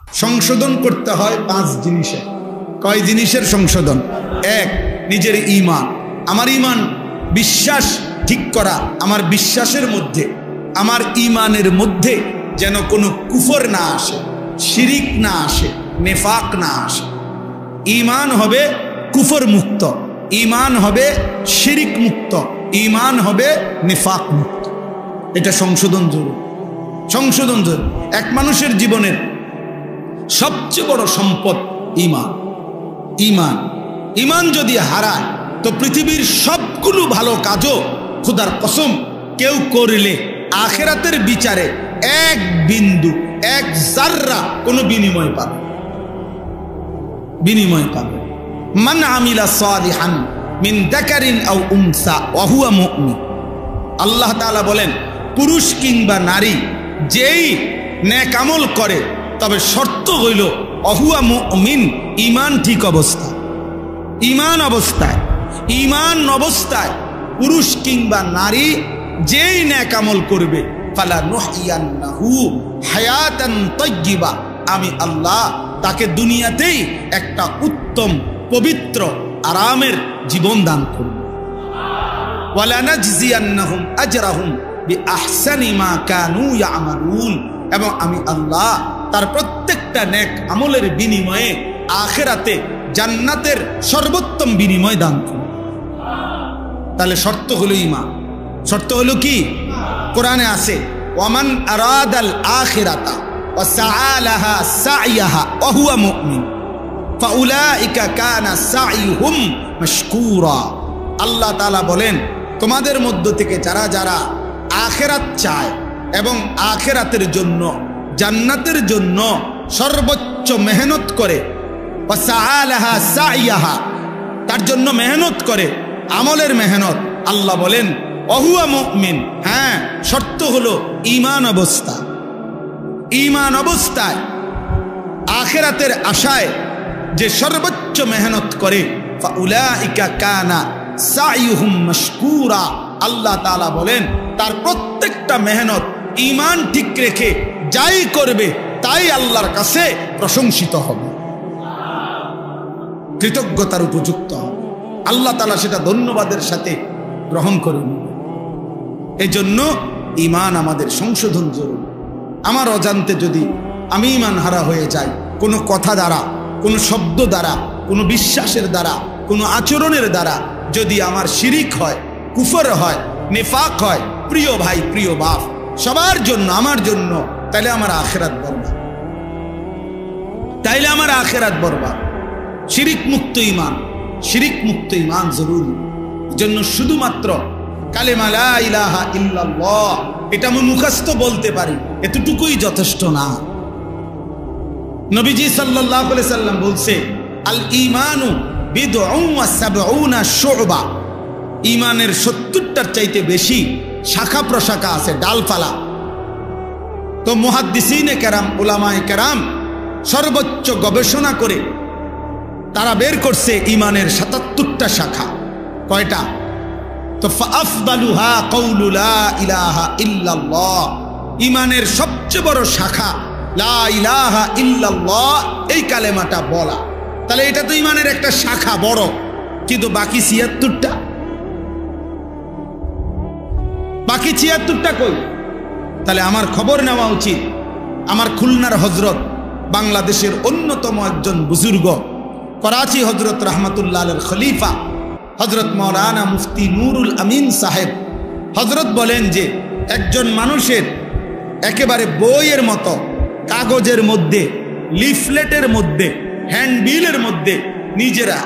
সংশোধন করতে হয় 5 জিনিসে। কয় জিনিসের সংশোধন? 1, নিজের ঈমান। আমার ঈমান বিশ্বাস ঠিক করা, আমার বিশ্বাসের মধ্যে, আমার ঈমানের মধ্যে যেন কোনো কুফর না আসে, শিরিক না আসে, নেফাক না আসে। ঈমান হবে কুফর মুক্ত, ঈমান হবে শিরিক মুক্ত, ঈমান হবে নেফাক মুক্ত। এটা সংশোধন জরুরি, সংশোধন জরুরি। এক মানুষের জীবনের সবচেয়ে বড় সম্পদ ঈমান। ঈমান ঈমান যদি হারায় তো পৃথিবীর সবগুলো ভালো কাজও খোদার কসম কেউ করলে আখিরাতের বিচারে 1 বিন্দু 1 জাররা কোনো বিনিময় পাবে, বিনিময় পাবে। মান আমিলা সালিহান মিন যাকারিন আও উনসা ওয়া হুয়া মুমিন। আল্লাহ তাআলা বলেন, পুরুষ কিংবা নারী যেই নেক আমল করে, তবে শর্ত হইল অহুয়া মুমিন, ঈমান ঠিক অবস্থা। ঈমান অবস্থায়, ঈমান অবস্থায় পুরুষ কিংবা নারী যেই নেক আমল করবে, ফালা নুহইয়ান্নাহু হায়াতান তাইয়্যিবা, আমি আল্লাহ তাকে দুনিয়াতেই একটা উত্তম পবিত্র আরামের জীবন দান করব। ওয়ালা নাজজিয়ান্নাহুম আজরাহুম বিআহসানি মা কানু ইয়ামালুন, এবং আমি আল্লাহ তার প্রত্যেকটা নেক আমলের বিনিময়ে আখিরাতে জান্নাতের সর্বোত্তম বিনিময় দান করব। তাহলে শর্ত হলো ঈমান। শর্ত হলো কি? কোরআনে আছে, ওয়ামান আরাদাল আখিরাতা ওয়া সাআলাহা সাইয়াহা ওয়া হুয়া মুমিন ফাউলাইকা কানা সাইয়ুহুম মাশকুরা। আল্লাহ তাআলা বলেন, তোমাদের মধ্য থেকে যারা যারা আখিরাত চায় এবং আখিরাতের জন্য, জান্নাতের জন্য সর্বোচ্চ মেহনত করে, ওয়া সাআলাহা সাইয়াহা, তার জন্য মেহনত করে, আমলের মেহনত, আল্লাহ বলেন ওহুয়া মুমিন। হ্যাঁ, শর্ত হলো ঈমান অবস্থা। ঈমান অবস্থায় আখিরাতের আশায় যে সর্বোচ্চ মেহনত করে, ফাউলাইকা কানা সাইয়ুহুম মাশকুরা। আল্লাহ তাআলা বলেন, তার প্রত্যেকটা মেহনত ঈমান ঠিক রেখে যাই করবে তাই আল্লাহর কাছে প্রশংসিত হবে, কৃতজ্ঞতার উপযুক্ত হবে। আল্লাহ তাআলা সেটা ধন্যবাদের সাথে গ্রহণ করে নেবে। এই জন্য ঈমান আমাদের সংশোধন জরুরি। আমার অজান্তে যদি আমি ঈমান হারা হয়ে যাই, কোনো কথা দ্বারা, কোনো শব্দ দ্বারা, কোনো বিশ্বাসের দ্বারা, কোনো আচরণের দ্বারা যদি আমার শিরিক হয়, কুফর হয়, নেফাক হয়, প্রিয় ভাই প্রিয় বাপ সবার জন্য, আমার জন্য, তাইলে আমার আখিরাত বরবাদ, তাইলে আমার আখিরাত বরবাদ। শিরিক মুক্ত ঈমান, শিরিক মুক্ত ঈমান জরুরি। জন্য শুধুমাত্র কালেমা লা ইলাহা ইল্লাল্লাহ এটা আমি মুখস্থ বলতে পারি, এতটুকুই যথেষ্ট না। নবীজি সাল্লাল্লাহু আলাইহি সাল্লাম বলছে, আল ঈমানু বিদউন ওয়া সাবউনা শুবা। ঈমানের 70টার চাইতে বেশি শাখা প্রশাখা আছে, ডালপালা। তো মুহাদ্দিসিনে কেরাম, উলামায়ে কেরাম সর্বোচ্চ গবেষণা করে তারা বের করছে ঈমানের 77টা শাখা। কয়টা? তো ফাআফদালুহা কাউলু লা ইলাহা ইল্লাল্লাহ। ঈমানের সবচেয়ে বড় শাখা লা ইলাহা ইল্লাল্লাহ, এই কালেমাটা বলা। তাহলে এটা তো ঈমানের একটা শাখা বড়, কিন্তু বাকি 76টা, বাকি 76টা কই? তাহলে আমার খবর নেওয়া উচিত। আমার খুলনার হযরত, বাংলাদেশের অন্যতম একজন বুজুর্গ, করাচি হযরত রাহমাতুল্লাহ আলাইহির খলিফা হযরত মাওলানা মুফতি নুরুল আমিন সাহেব হযরত বলেন যে, একজন মানুষের একেবারে বইয়ের মতো কাগজের মধ্যে, লিফলেটের মধ্যে, হ্যান্ডবিলের মধ্যে নিজেরা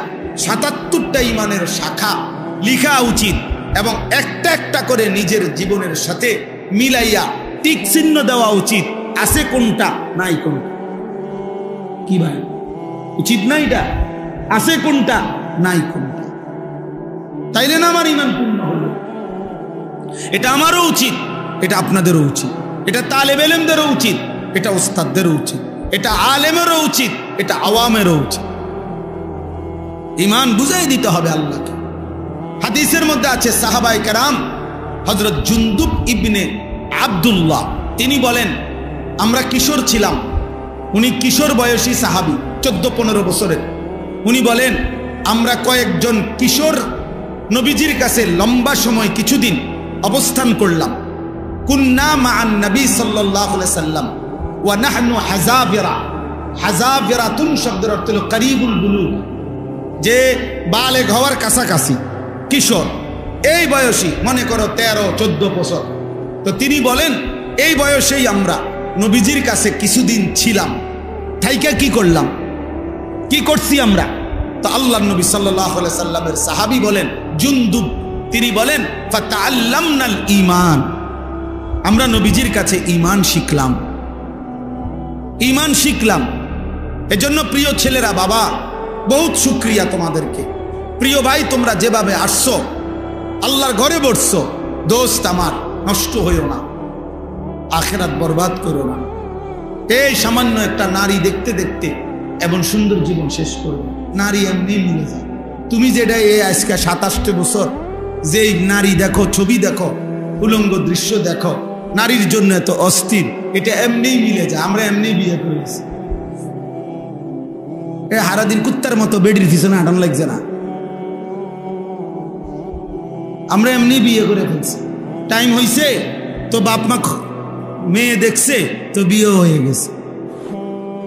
77টা ঈমানের শাখা লিখা উচিত, এবং একটা একটা করে নিজের জীবনের সাথে মিলাইয়া টিক চিহ্ন দেওয়া উচিত, আছে কোনটা নাই কোনটা। কি ভাই, উচিত না এটা? আছে কোনটা নাই কোনটা, তাইলে না আমার ঈমান পূর্ণ হলো। এটা আমারও উচিত, এটা আপনাদেরও উচিত, এটা তালেবে ইলমদেরও উচিত, এটা উস্তাদদেরও উচিত, এটা আলেমেরও উচিত, এটা আওয়ামেরও উচিত। ঈমান বুঝাই দিতে হবে আল্লাহকে। হাদিসের মধ্যে আছে, সাহাবায়ে কেরাম হযরত জুনদুব ইবনে আব্দুল্লাহ তিনি বলেন, আমরা কিশোর ছিলাম, উনি কিশোর বয়সী সাহাবী, 14-15 বছরের। উনি বলেন, আমরা কয়েকজন কিশোর নবীজির কাছে লম্বা সময় কিছুদিন অবস্থান করলাম। কুন্না মা'আন নবী সাল্লাল্লাহু আলাইহি সাল্লাম ওয়া নাহনু হাযাবিরা। হাযাবিরাতুন শব্দের অর্থ হলো করিবুল বুলুগ, যে বালেগ হওয়ার কাছাকাছি কিশোর, এই বয়সী, মনে করো 13-14 বছর। তো তিনি বলেন, এই বয়সেই আমরা নবীজির কাছে কিছুদিন ছিলাম। থাইকা কি করলাম, কি করছি আমরা? তো আল্লাহর নবী সাল্লাল্লাহু আলাইহি সাল্লামের সাহাবী বলেন জুনদুব, তিনি বলেন ফাতাআল্লামনাল ঈমান, আমরা নবীজির কাছে ঈমান শিখলাম, ঈমান শিখলাম। এজন্য প্রিয় ছেলেরা, বাবা বহুত শুকরিয়া তোমাদেরকে। প্রিয় ভাই, তোমরা যেভাবে আসছো, আল্লাহর ঘরে বসছো, দোস্ত আমার নষ্ট হইও না, আখিরাত বরবাদ করো না। এই সামান্য একটা নারী দেখতে দেখতে এমন সুন্দর জীবন শেষ করবে। নারী এমনি মিলে যায়। তুমি যেটা এই আজকে 27 বছর যে নারী দেখো, ছবি দেখো, উলঙ্গ দৃশ্য দেখো, নারীর জন্য এত অস্থির, এটা এমনিই মিলে যায়। আমরা এমনি বিয়ে করেছি, এ হারাদিন কুত্তার মতো বেডির পিছনে হাঁটান লাগছে না, আমরা এমনি বিয়ে করে ফেলছি। টাইম হয়েছে তো বাপ মা মেয়ে দেখছে তো বিয়ে হয়ে গেছে।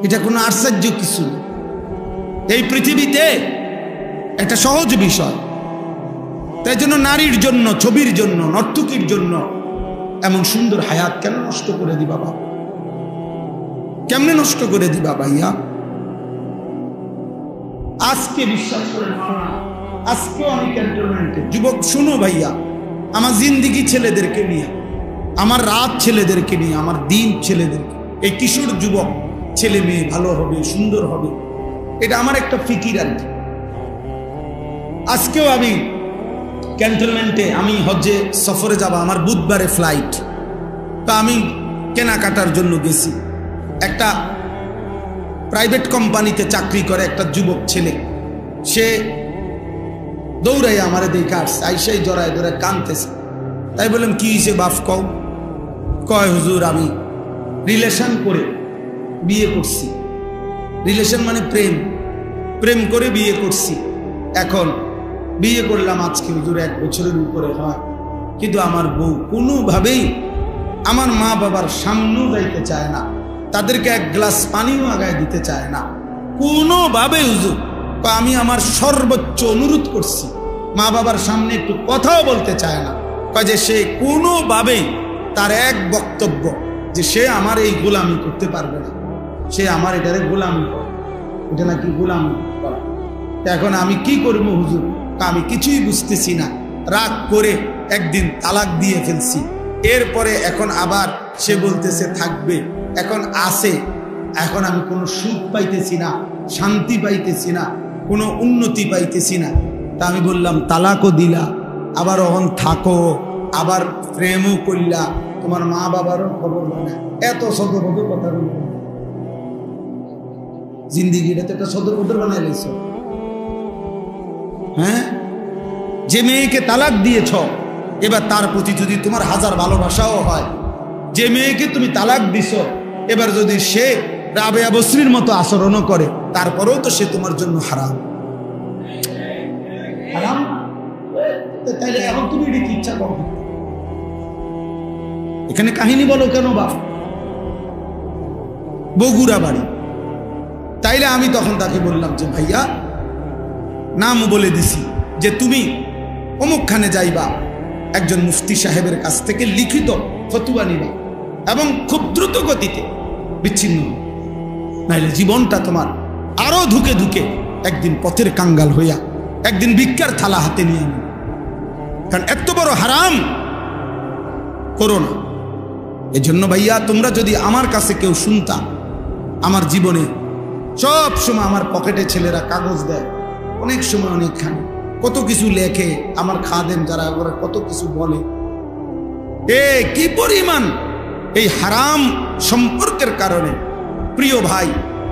এটা কোনো আশ্চর্য কিছু না। এই পৃথিবীতে একটা সহজ বিষয়। তাই জন্য নারীর জন্য, ছবির জন্য, নর্তকীর জন্য এমন সুন্দর হায়াত কেন নষ্ট করে দিবা বাবা? কেমনে নষ্ট করে দিবা ভাইয়া? আজকে বিশ্বাস করেন, আজকে আমি ক্যান্টনমেন্টে যুবক, শুনো ভাইয়া, আমার জিন্দিগি ছেলেদেরকে নিয়ে, আমার রাত ছেলেদেরকে নিয়ে, আমার দিন ছেলেদেরকে, এই কিশোর যুবক ছেলে মেয়ে ভালো হবে, সুন্দর হবে, এটা আমার একটা ফিকির আর কি। আজকেও আমি ক্যান্টনমেন্টে, আমি হজ্জে সফরে যাব, আমার বুধবারে ফ্লাইট। তো আমি কেনাকাটার জন্য গেছি। একটা প্রাইভেট কোম্পানিতে চাকরি করে একটা যুবক ছেলে, সে দৌড়াই আমারে দেখে আসছে, আইসাই জড়ায় ধরে কাঁদতেছে। তাই বললাম, কি হয়েছে বাপ কও? কয় হুজুর, আমি রিলেশন করে বিয়ে করছি। রিলেশন মানে প্রেম, প্রেম করে বিয়ে করছি। এখন বিয়ে করলাম আজকে হুজুর 1 বছরের উপরে হয়, কিন্তু আমার বউ কোনোভাবেই আমার মা বাবার সামনেও যাইতে চায় না, তাদেরকে 1 গ্লাস পানিও আগায় দিতে চায় না কোনোভাবে হুজুর। আমি আমার সর্বোচ্চ অনুরোধ করছি, মা বাবার সামনে একটু কথাও বলতে চায় না। কয় যে সে কোনোভাবেই, তার এক বক্তব্য যে সে আমার এই গোলামি করতে পারবে না, সে আমার এটারে গোলামি করে, এটা নাকি গোলামি করা। এখন আমি কি করবো হুজুর? আমি কিছুই বুঝতেছি না। রাগ করে একদিন তালাক দিয়ে ফেলছি। এরপরে এখন আবার সে বলতেছে থাকবে, এখন আসে, এখন আমি কোনো সুখ পাইতেছি না, শান্তি পাইতেছি না, কোনো উন্নতি পাইতেছি না। তা আমি বললাম, তালাকও দিলা, আবার অহন থাকো, আবার প্রেমও করলা, তোমার মা বাবারও খবর না। এত সদরভাবে কথা বলবো, জিন্দিগিটা তো একটা সদরবদর বানাই লাইছ। হ্যাঁ, যে মেয়েকে তালাক দিয়েছ, এবার তার প্রতি যদি তোমার হাজার ভালোবাসাও হয়, যে মেয়েকে তুমি তালাক দিছ, এবার যদি সে রাবেয়া বসরির মতো আচরণও করে, তারপরেও তো সে তোমার জন্য হারাম। হারাম তাইলে এখন তুমি এটি ইচ্ছা করো, এখানে কাহিনী বলো কেন বাপ? বগুড়া বাড়ি। তাইলে আমি তখন তাকে বললাম যে ভাইয়া, নাম বলে দিছি যে তুমি অমুকখানে যাইবা, একজন মুফতি সাহেবের কাছ থেকে লিখিত ফতুয়া নিবা এবং খুব দ্রুত গতিতে বিচ্ছিন্ন, নাইলে জীবনটা তোমার আরো ধুকে ধুকে একদিন পথের কাঙ্গাল হইয়া একদিন ভিক্ষার থালা হাতে নিয়ে নিবে। কারণ এত বড় হারাম করো না। এজন্য ভাইয়া, তোমরা যদি আমার কাছে কেউ শুনতা, আমার জীবনে সব সময় আমার পকেটে ছেলেরা কাগজ দেয়, অনেক সময় অনেকখানি কত কিছু লেখে, আমার খাদেম যারা ওরা কত কিছু বলে। কি পরিমাণ এই হারাম সম্পর্কের কারণে প্রিয় ভাই,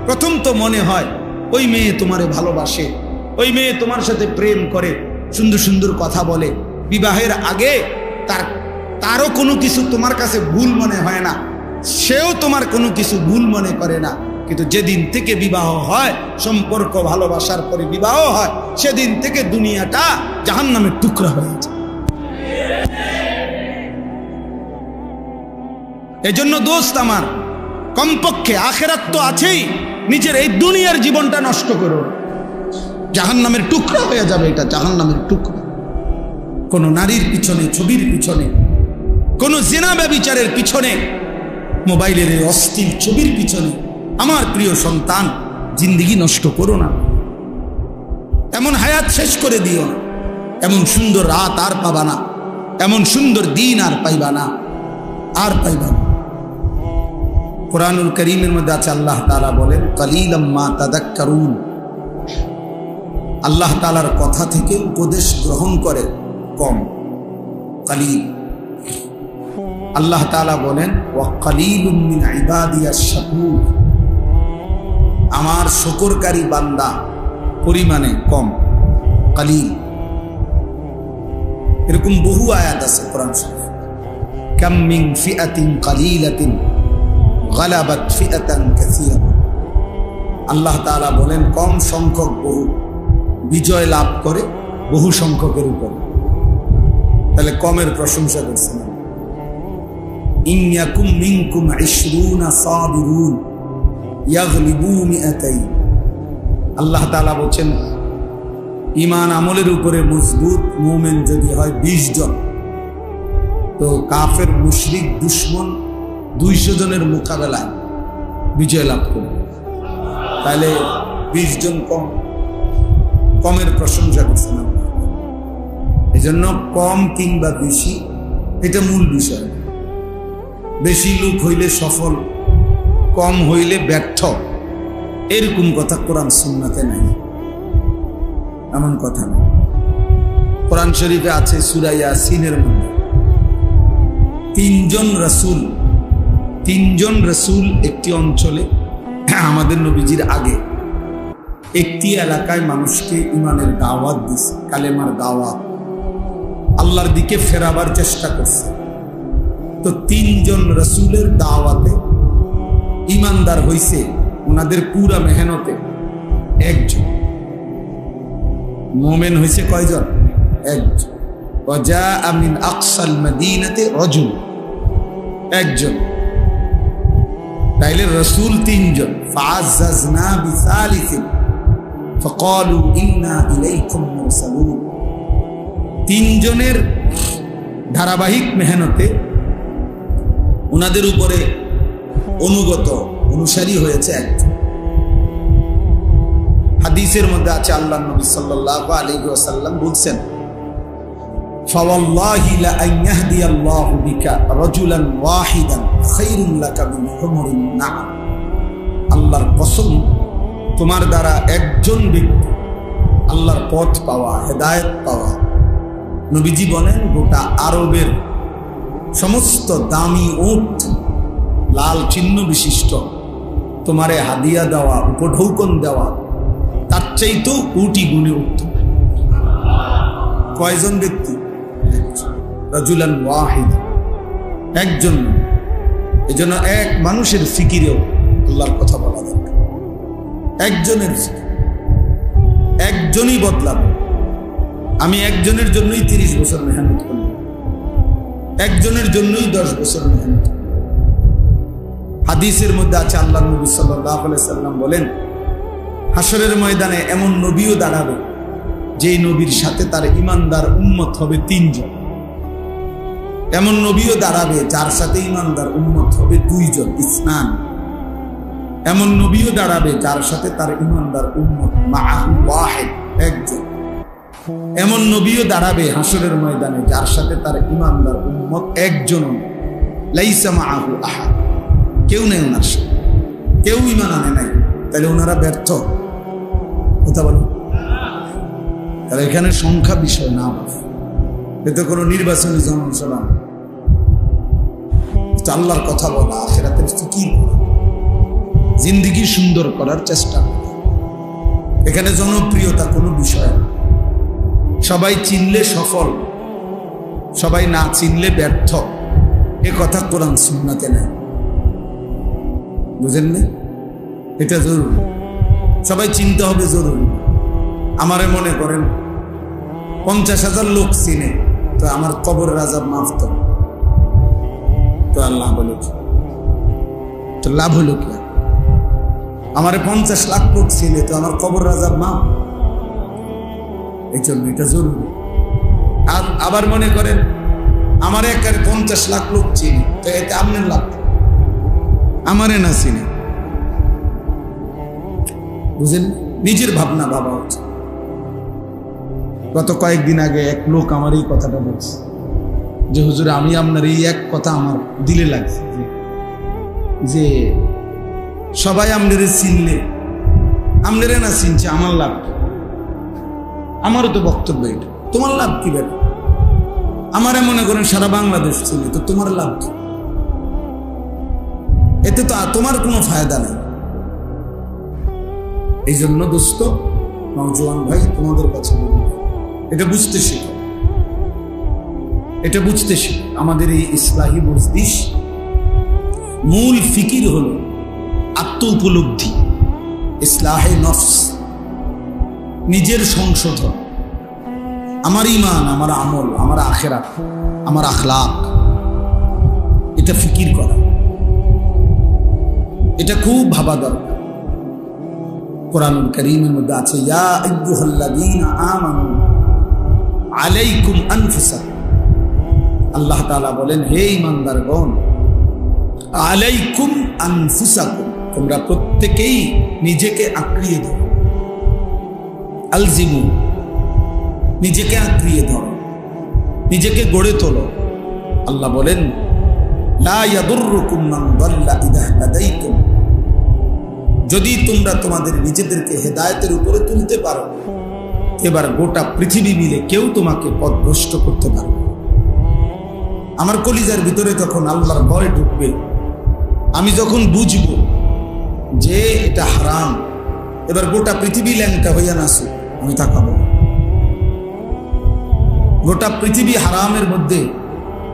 প্রথম তো মনে হয় ওই মেয়ে তোমারে ভালোবাসে, ওই মেয়ে তোমার সাথে প্রেম করে, সুন্দর সুন্দর কথা বলে, বিবাহের আগে তারও কোনো কিছু তোমার কাছে ভুল মনে হয় না, সেও তোমার কোনো কিছু ভুল মনে করে না। কিন্তু যেদিন থেকে বিবাহ হয়, সম্পর্ক ভালোবাসার পরে বিবাহ হয়, সেদিন থেকে দুনিয়াটা জাহান্নামের টুকরা হয়ে যায়। এজন্য দোস্ত আমার, কমপক্ষে আখেরাত তো আছেই, নিজের এই দুনিয়ার জীবনটা নষ্ট করো, জাহান্নামের টুকরা হয়ে যাবে। এটা জাহান্নামের টুকরা। কোন নারীর পিছনে, ছবির পিছনে, কোন জিনা ব্যভিচারের পিছনে, মোবাইলের এই অস্থির ছবির পিছনে আমার প্রিয় সন্তান জিন্দেগি নষ্ট করো না। এমন হায়াত শেষ করে দিও না। এমন সুন্দর রাত আর পাবা না, এমন সুন্দর দিন আর পাইবা না, আর পাইবা না। কুরআনুল কারীমের মধ্যে আছে, আল্লাহ তাআলা বলেন কালিলাম মা তাযাক্কারুন। আল্লাহ তাআলার কথা থেকে উপদেশ গ্রহণ করে কম, কালিল। আল্লাহ তাআলা বলেন ওয়া কালিলুম মিন ইবাদিয়াশ শাকুর। আমার শুকরকারী বান্দা পরিমাণে কম, কালিল। এরকম বহু আয়াত আছে কোরআন শরীফে। কাম মিন ফিআতিন কালিলাতিন গালাবাত ফিআতান কাসীরা। আল্লাহ তাআলা বলেন কম সংখ্যক বহু বিজয় লাভ করে বহু সংখ্যকের উপর। তাহলে কমের প্রশংসা করছেন। ইন ইয়াকুম মিনকুম 20 সাবিরুন ইয়াগলিবু মিআতাইন। আল্লাহ তাআলা বলেন ঈমান আমলের উপরে মজবুত মুমিন যদি হয় 20 জন, তো কাফের মুশরিক দুশমন 200 জনের মোকাবেলায় বিজয় লাভ করবে। তাহলে 20 জন কম, কমের প্রশংসা করছেন আল্লাহ। এজন্য কম কিংবা বেশি এটা মূল বিষয়। বেশি লোক হইলে সফল, কম হইলে ব্যর্থ, এরকম কথা কোরআন সুন্নাতে নাই, এমন কথা নেই। কোরআন শরীফে আছে সূরা ইয়াসিনের মধ্যে তিনজন রাসূল একটি অঞ্চলে, আমাদের নবীজির আগে একটি এলাকায় মানুষকে ঈমানের দাওয়াত দিছে, কালেমার দাওয়াত, আল্লাহর দিকে ফেরাবার চেষ্টা করছে। তো 3 জন রাসূলের দাওয়াতে ঈমানদার হইছে, ওনাদের পুরা মেহনতে একজন। মুমিন হইছে কয়জন? একজন। ওয়াজা মিন আকসাল মদিনাতে রাজুল, একজন। তাইলে রাসূল 3 জন। ফাআযাযনা বিসালিসিন ফাকালু ইন্না ইলাইকুম মুরসালুন। 3 জনের ধারাবাহিক মেহনতে ওনাদের উপরে অনুগত অনুসারী হয়েছে একজন। হাদিসের মধ্যে আছে আল্লাহর নবী সাল্লাল্লাহু আলাইহি ওয়াসাল্লাম বলেছেন ফাওয়াল্লাহি লা আন ইয়াহদিয়াল্লাহু বিকা রাজুলান ওয়াহিদান খায়রুন লাকা মিন হুমুরিন না'ম। আল্লাহর কসম, তোমার দ্বারা একজন ব্যক্তি আল্লাহর পথ পাওয়া, হেদায়েত পাওয়া, নবীজি বলেন গোটা আরবের সমস্ত দামি উট লাল চিহ্ন বিশিষ্ট তোমারে হাদিয়া দেওয়া, উপঢৌকন দেওয়া, তার চাইতেও কোটি গুণে উত্তম। কয়জন ব্যক্তি? রাজুলান ওয়াহিদ, একজন। এজন্য এক মানুষের ফিকিরেও আল্লাহর কথা বলা দরকার। একজনের ফিকির, একজনই বদলাবে। আমি একজনের জন্যই 30 বছর মেহনত করলাম, একজনের জন্যই 10 বছর মেহনত। হাদিসের মধ্যে আছে আল্লাহর নবী সাল্লাল্লাহু আলাইহি সাল্লাম বলেন হাশরের ময়দানে এমন নবীও দাঁড়াবে যেই নবীর সাথে তার ঈমানদার উম্মত হবে 3 জন। এমন নবীও দাঁড়াবে যার সাথে ঈমানদার উম্মত হবে 2 জন, ইসনান। এমন নবীও দাঁড়াবে যার সাথে তার ঈমানদার উম্মত মাআহু ওয়াহিদ, একজন। এমন নবীও দাঁড়াবে হাশরের ময়দানে যার সাথে তার ঈমানদার উম্মত একজন, লাইসা মাআহু আহাদ, কেউ নেই ওনার সাথে, কেউ ঈমান আনে নাই। তাহলে ওনারা ব্যর্থ। কথা বলুন। তাহলে এখানে সংখ্যা বিষয় না, এতে কোনো নির্বাচনী জনসভা, আল্লাহর কথা বলা, আখিরাতের ফিকির করা, জিন্দেগি সুন্দর করার চেষ্টা করা। এখানে জনপ্রিয়তা কোনো বিষয় না। সবাই চিনলে সফল, সবাই না চিনলে ব্যর্থ, এ কথা কোরআন সুন্নাতে নেই। বুঝেননি? এটা জরুরি, সবাই চিনতে হবে জরুরি। আমারে মনে করেন 50,000 লোক চিনে, তো আমার কবরের আযাব মাফ তো আল্লাহ বলে তো লাভ হলো কি? আমারে 50 লাখ লোক চিনে, তো আমার কবরের আযাব মাফ। এই জন্য এটা জরুরি। আর আবার মনে করেন আমার একারে 50 লাখ লোক চিনি, তো এতে আপনার লাভ, আমারে না চিনে। বুঝেন? নিজের ভাবনা ভাবা হচ্ছে। গত কয়েকদিন আগে এক লোক আমার এই কথাটা বলছে যে হুজুর, আমি আপনার এই এক কথা আমার দিলে লাগছে যে সবাই আপনারে চিনলে, আপনারে না চিনছে, আমার লাভ। আমারও তো বক্তব্য এটা, তোমার লাভ কি বেটা? আমারে মনে করেন সারা বাংলাদেশ চিনে, তো তোমার লাভ কি? এতে তো তোমার কোনো ফায়দা নেই। এই জন্য দোস্ত, নওজোয়ান ভাই, তোমাদের কাছে এটা বুঝতে শিখো, এটা বুঝতে শিখো। আমাদের এই ইসলাহি মজলিস মূল ফিকির হলো আত্ম উপলব্ধি, ইসলাহে নফস, নিজের সংশোধন, আমার ঈমান, আমার আমল, আমার আখিরাত, আমার আখলাক, এটা ফিকির করা, এটা খুব ভাবা দরকার। কোরআনুল কারীমের মধ্যে আছে, ইয়া আইয়ুহাল্লাযীনা আমানু আলাইকুম আনফুসাকুম। আল্লাহ তাআলা বলেন, হে ঈমানদারগণ, আলাইকুম আনফুসাকুম, তোমরা প্রত্যেকেই নিজেকে আঁকড়িয়ে ধরো। আলজিমু, নিজেকে আঁকড়িয়ে ধরো, নিজেকে গড়ে তোলো। আল্লাহ বলেন, লা ইয়াদুররুকুম মান দাল্লা ইযা হাদাইতুম, যদি তোমরা তোমাদের নিজেদেরকে হেদায়েতের উপরে তুলতে পারো, এবার গোটা পৃথিবী মিলে কেউ তোমাকে পথভ্রষ্ট করতে পারবে। আমার কলিজার ভিতরে যখন আল্লাহর ভয় ঢুকবে, আমি যখন বুঝব যে এটা হারাম, এবার গোটা পৃথিবী ল্যাংটা হইয়া নাসুক, আমি তাকাবো। গোটা পৃথিবী হারামের মধ্যে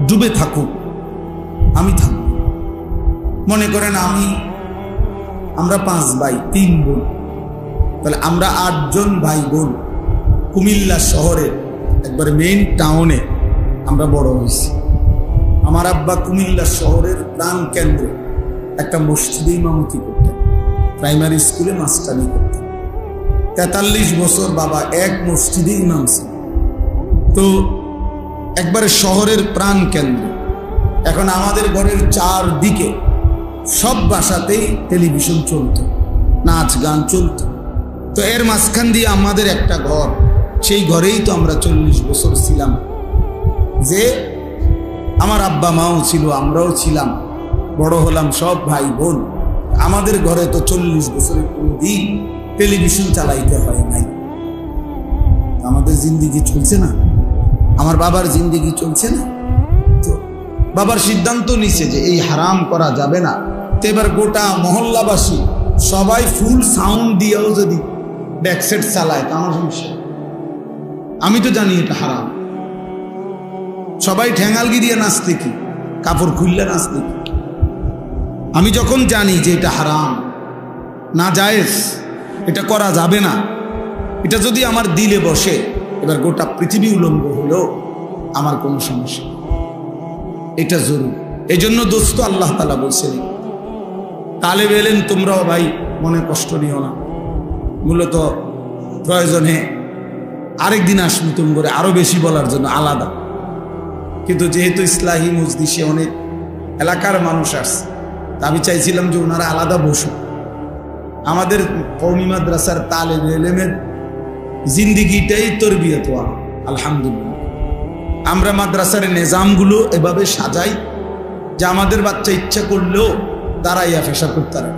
ডুবে থাকুক, আমি থাকব। মনে করেন আমরা 5 ভাই 3 বোন, তাহলে আমরা 8 জন ভাই বোন কুমিল্লা শহরের একবারে মেইন টাউনে আমরা বড় হয়েছি। আমার আব্বা কুমিল্লা শহরের প্রাণ কেন্দ্রে একটা মসজিদে ইমামতি করতেন, প্রাইমারি স্কুলে মাস্টারি করতেন। 43 বছর বাবা এক মসজিদে ইমাম ছিল। তো একবারে শহরের প্রাণ কেন্দ্র। এখন আমাদের ঘরের 4 দিকে সব বাসাতেই টেলিভিশন চলত, নাচ গান চলত। তো এর মাঝখান দিয়ে আমাদের একটা ঘর, সেই ঘরেই তো আমরা 40 বছর ছিলাম। যে আমার আব্বা মাও ছিল, আমরাও ছিলাম, বড় হলাম সব ভাই বোন। আমাদের ঘরে তো 40 বছরের কোনোদিন টেলিভিশন চালাইতে হয় নাই। আমাদের জিন্দিগি চলছে না, আমার বাবার জিন্দিগি চলছে না। তো বাবার সিদ্ধান্ত নিছে যে এই হারাম করা যাবে না। তো এবার গোটা মহল্লাবাসী সবাই ফুল সাউন্ড দিয়েও যদি ব্যাকসেট চালায়, তা আমার সমস্যা। আমি তো জানি এটা হারাম। সবাই ঠ্যাঙ্গালগি দিয়ে নাচতে, কি কাপড় খুললে নাচতে কি। আমি যখন জানি যে এটা হারাম, না জায়েজ, এটা করা যাবে না, এটা যদি আমার দিলে বসে, এবার গোটা পৃথিবী উলঙ্গ হলো, আমার কোনো সমস্যা, এটা জরুরি। এই জন্য দোস্ত, আল্লাহ তাআলা বলছেন, তালেব এলেন তোমরাও ভাই মনে কষ্ট নিও না। মূলত প্রয়োজনে আরেকদিন আসবো তুমি করে আরো বেশি বলার জন্য আলাদা। কিন্তু যেহেতু ইসলাহি মজলিসে অনেক এলাকার মানুষ আসছে, তা আমি চাইছিলাম যে ওনারা আলাদা বসুক। আমাদের কওমি মাদ্রাসার তালেব এলেমের জিন্দিগিটাই তরবিয়ত ওয়ালা, আলহামদুলিল্লাহ। আমরা মাদ্রাসার নিজামগুলো এভাবে সাজাই যে আমাদের বাচ্চা ইচ্ছা করলেও দাঁড়াইয়া পেশাব করতে পারে,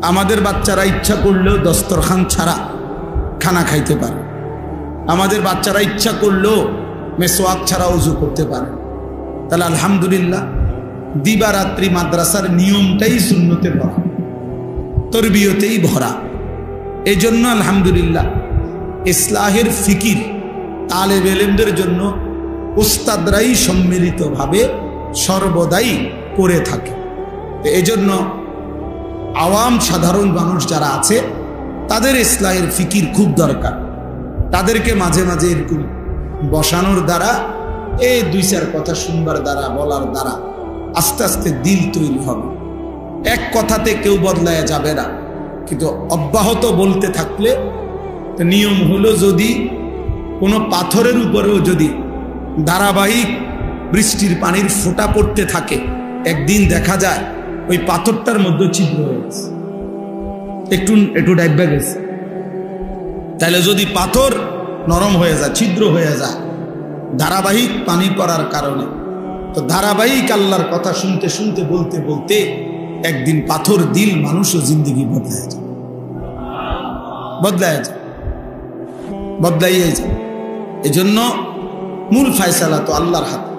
আমাদের বাচ্চারা ইচ্ছা করলেও দস্তরখান ছাড়া খানা খাইতে পারে, আমাদের বাচ্চারা ইচ্ছা করলেও মেসওয়াক ছাড়া ওযু করতে পারে। তাহলে আলহামদুলিল্লাহ, দিবারাত্রি মাদ্রাসার নিয়মটাই সুন্নতে ভরা, তরবিয়তেই ভরা। এই জন্য আলহামদুলিল্লাহ ইসলাহের ফিকির তালেব এলেমদের জন্য উস্তাদরাই সম্মিলিতভাবে সর্বদাই করে থাকে। এই জন্য আওয়াম সাধারণ মানুষ যারা আছে তাদের ইসলাহের ফিকির খুব দরকার। তাদেরকে মাঝে মাঝে এরকম বসানোর দ্বারা, এই 2-4 কথা শুনবার দ্বারা, বলার দ্বারা আস্তে আস্তে দিল তৈরি হবে। এক কথাতে কেউ বদলায়া যাবে না, কিন্তু অব্যাহত বলতে থাকলে নিয়ম হলো, যদি কোনো পাথরের উপরেও যদি ধারাবাহিক বৃষ্টির পানির ফোঁটা পড়তে থাকে, একদিন দেখা যায় ওই পাথরটার মধ্যে ছিদ্র হয়ে গেছে, একটু ডাইবা গেছে। তাহলে যদি পাথর নরম হয়ে যায়, ছিদ্র হয়ে যায় ধারাবাহিক পানি পড়ার কারণে, তো ধারাবাহিক আল্লাহর কথা শুনতে শুনতে, বলতে বলতে একদিন পাথর দিল মানুষ ও জিন্দগি বদলায় যায়, বদলাইয়ে যায়। এই জন্য মূল ফায়সালা তো আল্লাহর হাতে।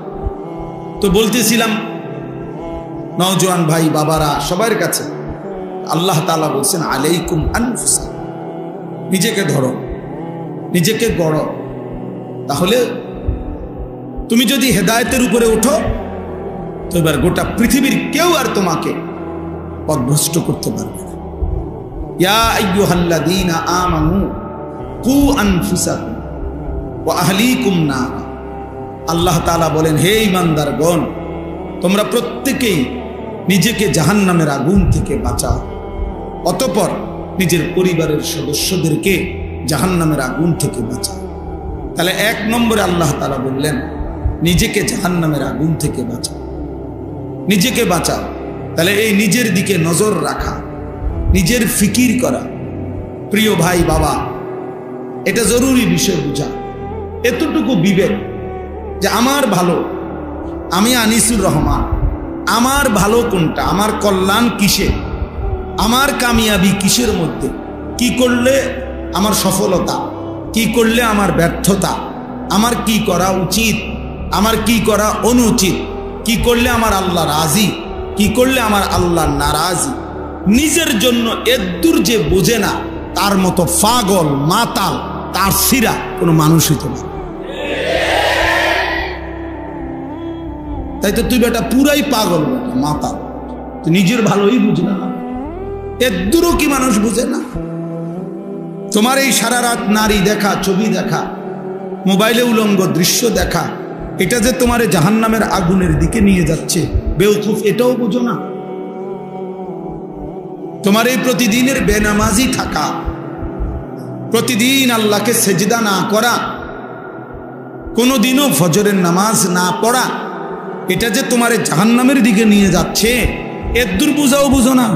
তো বলতেছিলাম নওজোয়ান ভাই বাবারা সবার কাছে, আল্লাহ তাআলা বলছেন আলাইকুম আনফুসাকুম, নিজেকে ধরো, নিজেকে গড়ো। তাহলে তুমি যদি হেদায়েতের উপরে ওঠো, তো এবার গোটা পৃথিবীর কেউ আর তোমাকে পথভ্রষ্ট করতে পারবে না। ইয়া আইয়ুহাল্লাযীনা আমানু কু আনফুসাকুম ওয়া আহলিকুম নার। আল্লাহ তাআলা বলেন, হে ঈমানদারগণ, তোমরা প্রত্যেকেই নিজেকে জাহান্নামের আগুন থেকে বাঁচাও, অতঃপর নিজের পরিবারের সদস্যদেরকে জাহান্নামের আগুন থেকে বাঁচাও। তাহলে 1 নম্বরে আল্লাহ তাআলা বললেন, নিজেকে জাহান্নামের আগুন থেকে বাঁচাও, নিজেকে বাঁচাও। তাহলে এই নিজের দিকে নজর রাখা, নিজের ফিকির করা, প্রিয় ভাই বাবা, এটা জরুরি বিষয় বুঝা। এতটুকু বিবেক যে আমার ভালো, আমি আনিসুর রহমান, আমার ভালো কোনটা, আমার কল্যাণ কিসে, আমার কামিয়াবি কিসের মধ্যে, কি করলে আমার সফলতা, কি করলে আমার ব্যর্থতা, আমার কি করা উচিত, আমার কি করা অনুচিত, কি করলে আমার আল্লাহ রাজি, কি করলে আমার আল্লাহ নারাজি। নিজের জন্য এদ্দুর যে বোঝে না, তার মতো পাগল মাতাল তার সিরা কোনো মানুষ হইতে পারে। তাই তো তুই বেটা পুরাই পাগল, বেটা মাতাল, তুই নিজের ভালোই বুঝ না, এদ্দুরও কি মানুষ বুঝে না? তোমার এই সারা রাত নারী দেখা, ছবি দেখা, মোবাইলে উলঙ্গ দৃশ্য দেখা, এটা যে তোমার জাহান্নামের আগুনের দিকে নিয়ে যাচ্ছে, বেওকুফ, এটাও বুঝো না? তোমার এই প্রতিদিনের বেনামাজি থাকা, প্রতিদিন আল্লাহকে সেজদা না করা, কোনোদিনও ফজরের নামাজ না পড়া, এটা যে তোমার জাহান্নামের দিকে নিয়ে যাচ্ছে, এদ্দুর বুঝাও বুঝো না?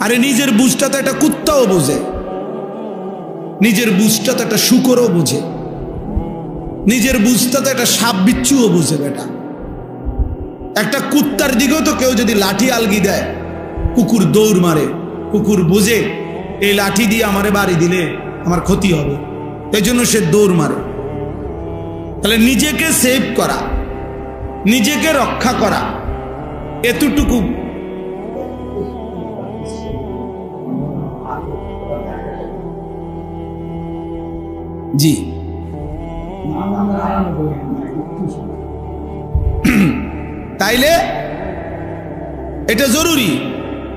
আরে নিজের বুঝটা তো একটা কুত্তাও বোঝে, নিজের বুঝটা তো একটা শুকরও বোঝে, নিজের বুঝটা তো একটা সাপ বিচ্ছুও বোঝে। বেটা একটা কুত্তার দিকেও তো কেউ যদি লাঠি আলগি দেয়, কুকুর দৌড় মারে, কুকুর বোঝে এই লাঠি দিয়ে আমারে বাড়ি দিলে আমার ক্ষতি হবে, এই জন্য সে দৌড় মারে। তাহলে নিজেকে সেভ করা, নিজেকে রক্ষা করা, এতটুকু জি তাইলে এটা জরুরি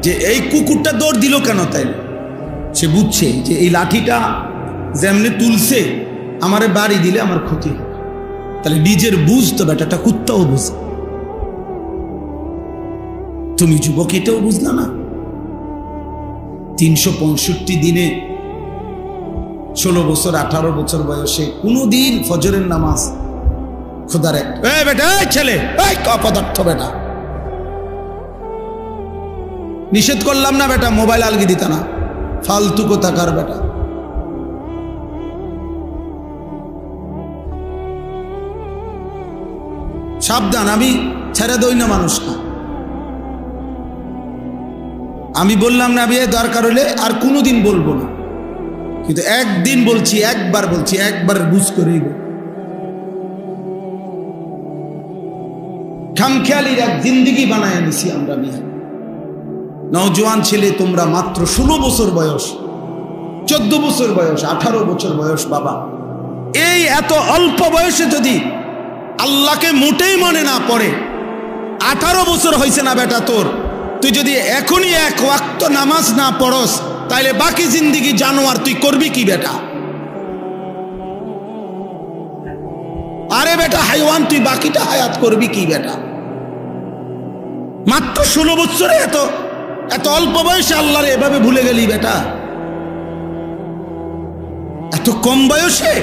যে এই কুকুরটা দৌড় দিল কেন, তাইলে সে বুঝছে যে এই লাঠিটা যেমনি তুলছে আমারে বাড়ি দিলে আমার ক্ষতি হবে। তাহলে নিজের বুঝ তো বেটাটা কুত্তাও বুঝে। তুমি যুবক এটাও বুঝলা না? 365 দিনে 16 বছর 18 বছর বয়সে কোনদিন ফজরের নামাজ খোদার বেটা ছেলে অপদার্থ বেটা নিষেধ করলাম না বেটা, মোবাইল আলগি দিতা না, ফালতু কোথাকার বেটা। সাবধান, আমি ছেড়ে দই না মানুষ না। আমি বললাম না বিয়ে দরকার হলে আর কোনোদিন বলবো না, কিন্তু একদিন বলছি, একবার বলছি, একবার বুঝ করেই বল। খামখেয়ালির এক জিন্দিগি বানায় নিছি আমরা বিহার। নওজোয়ান ছেলে তোমরা, মাত্র 16 বছর বয়স, 14 বছর বয়স, 18 বছর বয়স, বাবা এই এত অল্প বয়সে যদি আল্লাহকে মোটেই মনে না পড়ে, 18 বছর হয়েছে না বেটা তোর, তুই যদি এখনই এক ওয়াক্ত নামাজ না পড়স তাইলে বাকি জিন্দেগি জানোয়ার তুই করবি কি বেটা? আরে বেটা হাইওয়ান, তুই বাকিটা হায়াত করবি কি বেটা? মাত্র 16 বছরে এত অল্প বয়সে আল্লাহরে এভাবে ভুলে গেলি বেটা? এত কম বয়সে,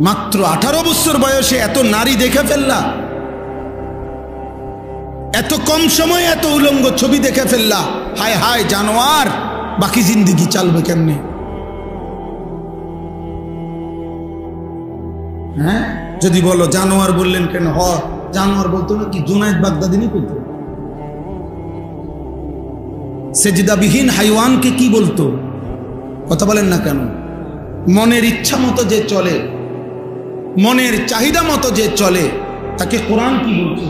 মাত্র 18 বছর বয়সে এত নারী দেখে ফেললা, এত কম সময় এত উলঙ্গ ছবি দেখে ফেললা। হায় হায় জানোয়ার, বাকি জিন্দেগি চালবে কেমনে? হ্যাঁ, যদি বলো জানোয়ার বললেন কেন? জানোয়ার বলতো না কি জুনায়েদ বাগদাদি নি বলতো? সেজদাবিহীন হাইওয়ানকে কি বলতো? কথা বলেন না কেন? মনের ইচ্ছা মতো যে চলে, মনের চাহিদা মতো যে চলে, তাকে কোরআন কি বলছে?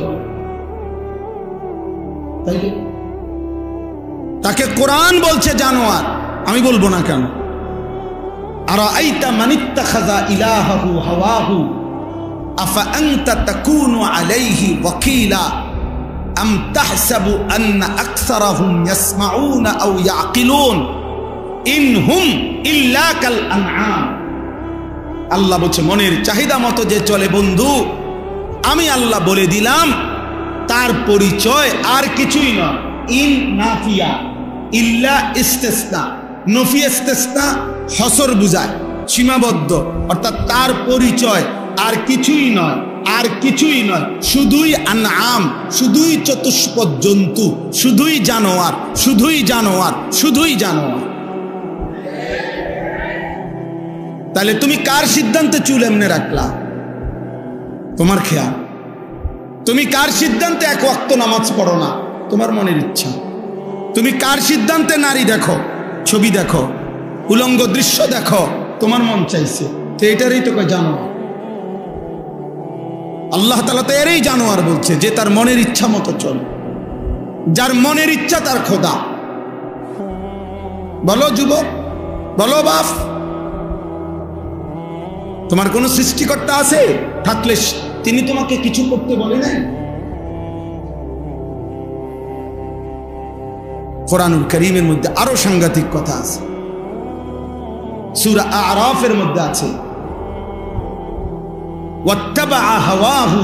তাকে কোরআন বলছে জানোয়ার। আমি বলবো না কেন? আরাআইতা মান ইত্তাখাযা ইলাহাহু হাওয়াহু আফা আনতা তাকুনু আলাইহি ওয়াকিলা আম তাহসাবু আন্না আকসারাহুম ইয়াসমাউনা আও ইয়াকিলুন ইনহুম ইল্লা কাল আনআম। আল্লাহ বলছে মনের চাহিদা মতো যে চলে বন্ধু, আমি আল্লাহ বলে দিলাম তার পরিচয় আর কিছুই নয়। ইন নাফিয়া, ইল্লা ইস্তিসনা। নফি ইস্তিসনা হসর বুঝায়, সীমাবদ্ধ, অর্থাৎ তার পরিচয় আর কিছুই নয়, আর কিছুই নয়, শুধুই আনআম, শুধুই চতুষ্পদ জন্তু, শুধুই জানোয়ার, শুধুই জানোয়ার, শুধুই জানোয়ার। তাহলে তুমি কার সিদ্ধান্তে চুল এমনে রাখলা? তোমার খেয়াল। তুমি কার সিদ্ধান্তে এক ওয়াক্ত নামাজ পড়ো না? তোমার মনের ইচ্ছা। তুমি কার সিদ্ধান্তে নারী দেখো, ছবি দেখো, উলঙ্গ দৃশ্য দেখো? তোমার মন চাইছে। তো এটারই তো জানোয়ার। আল্লাহ তাআলা তো এরই জানোয়ার বলছে, যে তার মনের ইচ্ছা মতো চলে, যার মনের ইচ্ছা তার খোদা। বলো যুবক, বলো বাপ, তোমার কোন সৃষ্টিকর্তা আছে? থাকলে তিনি তোমাকে কিছু করতে বলে নাই? কোরআনুল কারীমের মধ্যে আরো সাংঘাতিক কথা আছে। সূরা আরাফের মধ্যে আছে ওয়াত্তাবা হাওয়াহু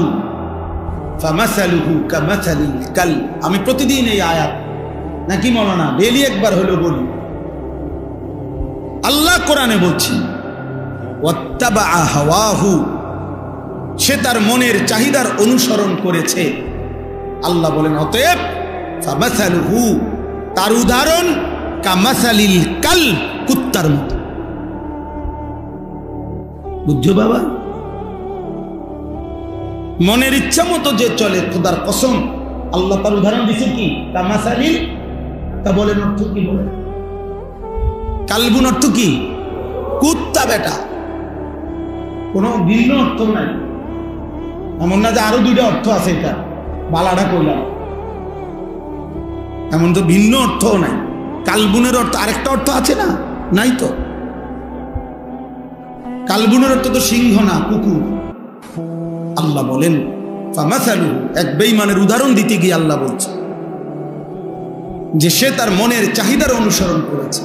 ফামাসালুহু কামাসালিল কালব। আমি প্রতিদিন এই আয়াত নাকি মাওলানা ডেইলি একবার হলো বলি। আল্লাহ কোরআনে বলছেন ওয়াত্তাবা হাওয়াহু, সে তার মনের চাহিদার অনুসরণ করেছে। আল্লাহ বলেন অতএব ফামাসালুহু, তার উদাহরণ কামাসালিল কালব, কুত্তার মতো। বুঝছো বাবা? মনের ইচ্ছা মতো যে চলে, খোদার কসম আল্লাহ তার উদাহরণ দিচ্ছে কি? কামাসালিল। তা বলেন অর্থ কি? বলেন কালবুন অর্থ কি? কুত্তা বেটা। কোন ভিন্ন অর্থ নাই। এমন না যে আরো দুইটা অর্থ আছে, এটা বালাটা কইলাম, এমন তো ভিন্ন অর্থও নাই। কালবুনের অর্থ আরেকটা অর্থ আছে না? নাই তো। কালবুনের অর্থ তো সিংহ না, কুকুর। আল্লাহ বলেন ফামাসালুহু, এক বেঈমানের উদাহরণ দিতে গিয়ে আল্লাহ বলছে যে সে তার মনের চাহিদার অনুসরণ করেছে।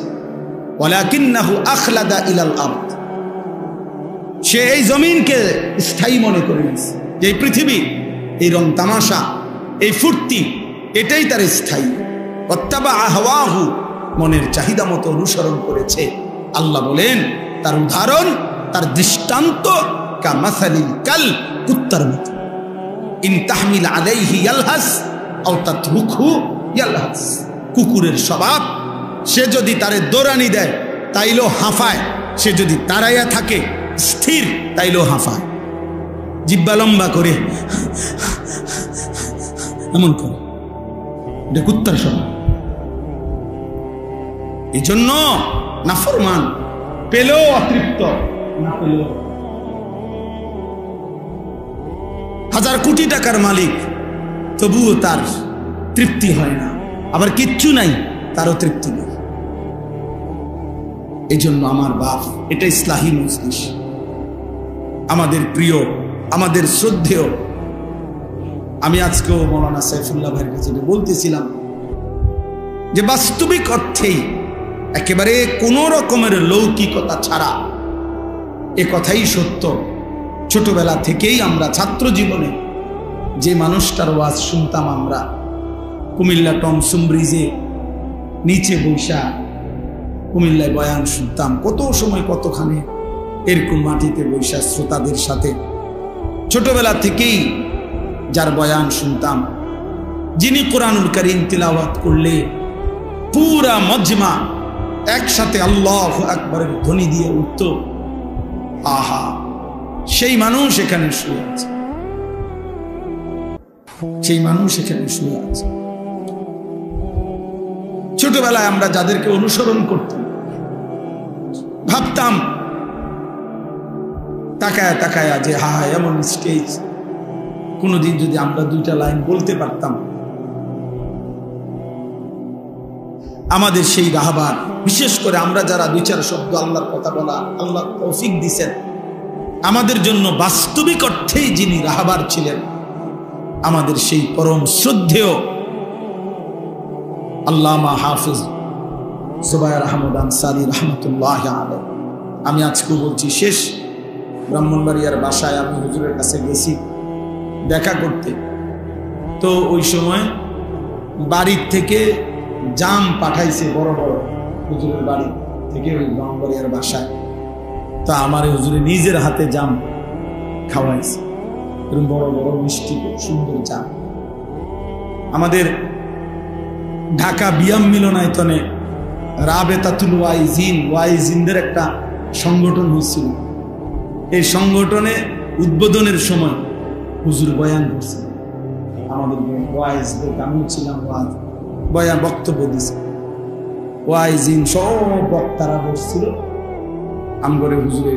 ওয়ালাকিন্নাহু আখলাদা ইলাল আরদ, সে এই জমিনকে স্থায়ী মনে করে নিয়েছে, যে এই পৃথিবী, এই রং তামাশা, এই ফুর্তি, এটাই তার স্থায়ী। ওয়াত্তাবা হাওয়াহু, মনের চাহিদা মতো অনুসরণ করেছে। আল্লাহ বলেন তার উদাহরণ, তার দৃষ্টান্ত কামাসালিল কালব, কুত্তার মতো। ইন তাহমিল আলাইহি ইয়ালহাস আও তাতরুকহু ইয়ালহাস। কুকুরের স্বভাব, সে যদি তারে দৌড়ানি দেয় তাইলেও হাঁফায়, সে যদি দাঁড়াইয়া থাকে স্থির তাইলেও হাঁফায়, জিহ্বা লম্বা করে এমন করে। এটা কুত্তার স্বভাব। এই জন্য নাফরমান পেলেও অতৃপ্ত, না পেলেও। হাজার কোটি টাকার মালিক, তবুও তার তৃপ্তি হয় না। আবার কিচ্ছু নাই, তারও তৃপ্তি নেই। এই জন্য আমার বাপ, এটা ইসলাহী মজলিস, আমাদের প্রিয়, আমাদের শ্রদ্ধেয় আমি আজকেও মৌলানা সাইফুল্লাহ ভাইয়ের কাছে বলতেছিলাম যে বাস্তবিক অর্থেই একেবারে কোনো রকমের লৌকিকতা ছাড়া এ কথাই সত্য, ছোটবেলা থেকেই আমরা ছাত্র জীবনে যে মানুষটার ওয়াজ শুনতাম, আমরা কুমিল্লা টমসম ব্রিজে নিচে বৈশা কুমিল্লায় বয়ান শুনতাম, কত সময় কতখানে এরকম মাটিতে বৈশা শ্রোতাদের সাথে ছোটবেলা থেকেই যার বয়ান শুনতাম, যিনি কোরআনুল কারীম তিলাওয়াত করলে পুরা মজমা একসাথে আল্লাহু আকবারের ধ্বনি দিয়ে উঠত, আহা, সেই মানুষ এখানে শুয়ে আছে, সেই মানুষ এখানে শুয়ে আছে। ছোটবেলায় আমরা যাদেরকে অনুসরণ করতাম, ভাবতাম তাকায়া তাকায়া যে হা এমন স্টেজ, কোনদিন যদি আমরা দুইটা লাইন বলতে পারতাম, আমাদের সেই রাহবার, বিশেষ করে আমরা যারা দুই চার শব্দ আল্লাহর কথা বলা আল্লাহ তৌফিক দিয়েছেন, আমাদের জন্য বাস্তবিক অর্থেই যিনি রাহবার ছিলেন, আমাদের সেই পরম শ্রদ্ধেয় আল্লামা হাফিজ জুবায়ের আহমদ আনসারী রহমতুল্লাহ আলাইহি। আমি আজকে বলছি, শেষ ব্রাহ্মণবাড়িয়ার বাসায় আমি হুজুরের কাছে গেছি দেখা করতে, তো ওই সময় বাড়ির থেকে জাম পাঠাইছে বড় বড়, হুজুরের বাড়ি থেকে ওই ব্রাহ্মণবাড়িয়ার বাসায়, তো আমার হুজুরে নিজের হাতে জাম খাওয়াইছে, এরকম বড় বড় মিষ্টি সুন্দর জাম। আমাদের ঢাকা বিয়াম মিলনায়তনে রাবেতাতুল ওয়াইজিনদের একটা সংগঠন হয়েছিল, এই সংগঠনে উদ্বোধনের সময় হুজুর বয়ান করছে, আমাদের ওয়াইজদের, আমিও ছিলাম, বয়ান বক্তব্য দিছে, ওয়াইজিন সব বক্তারা বসছিল আমগরে হুজুরে।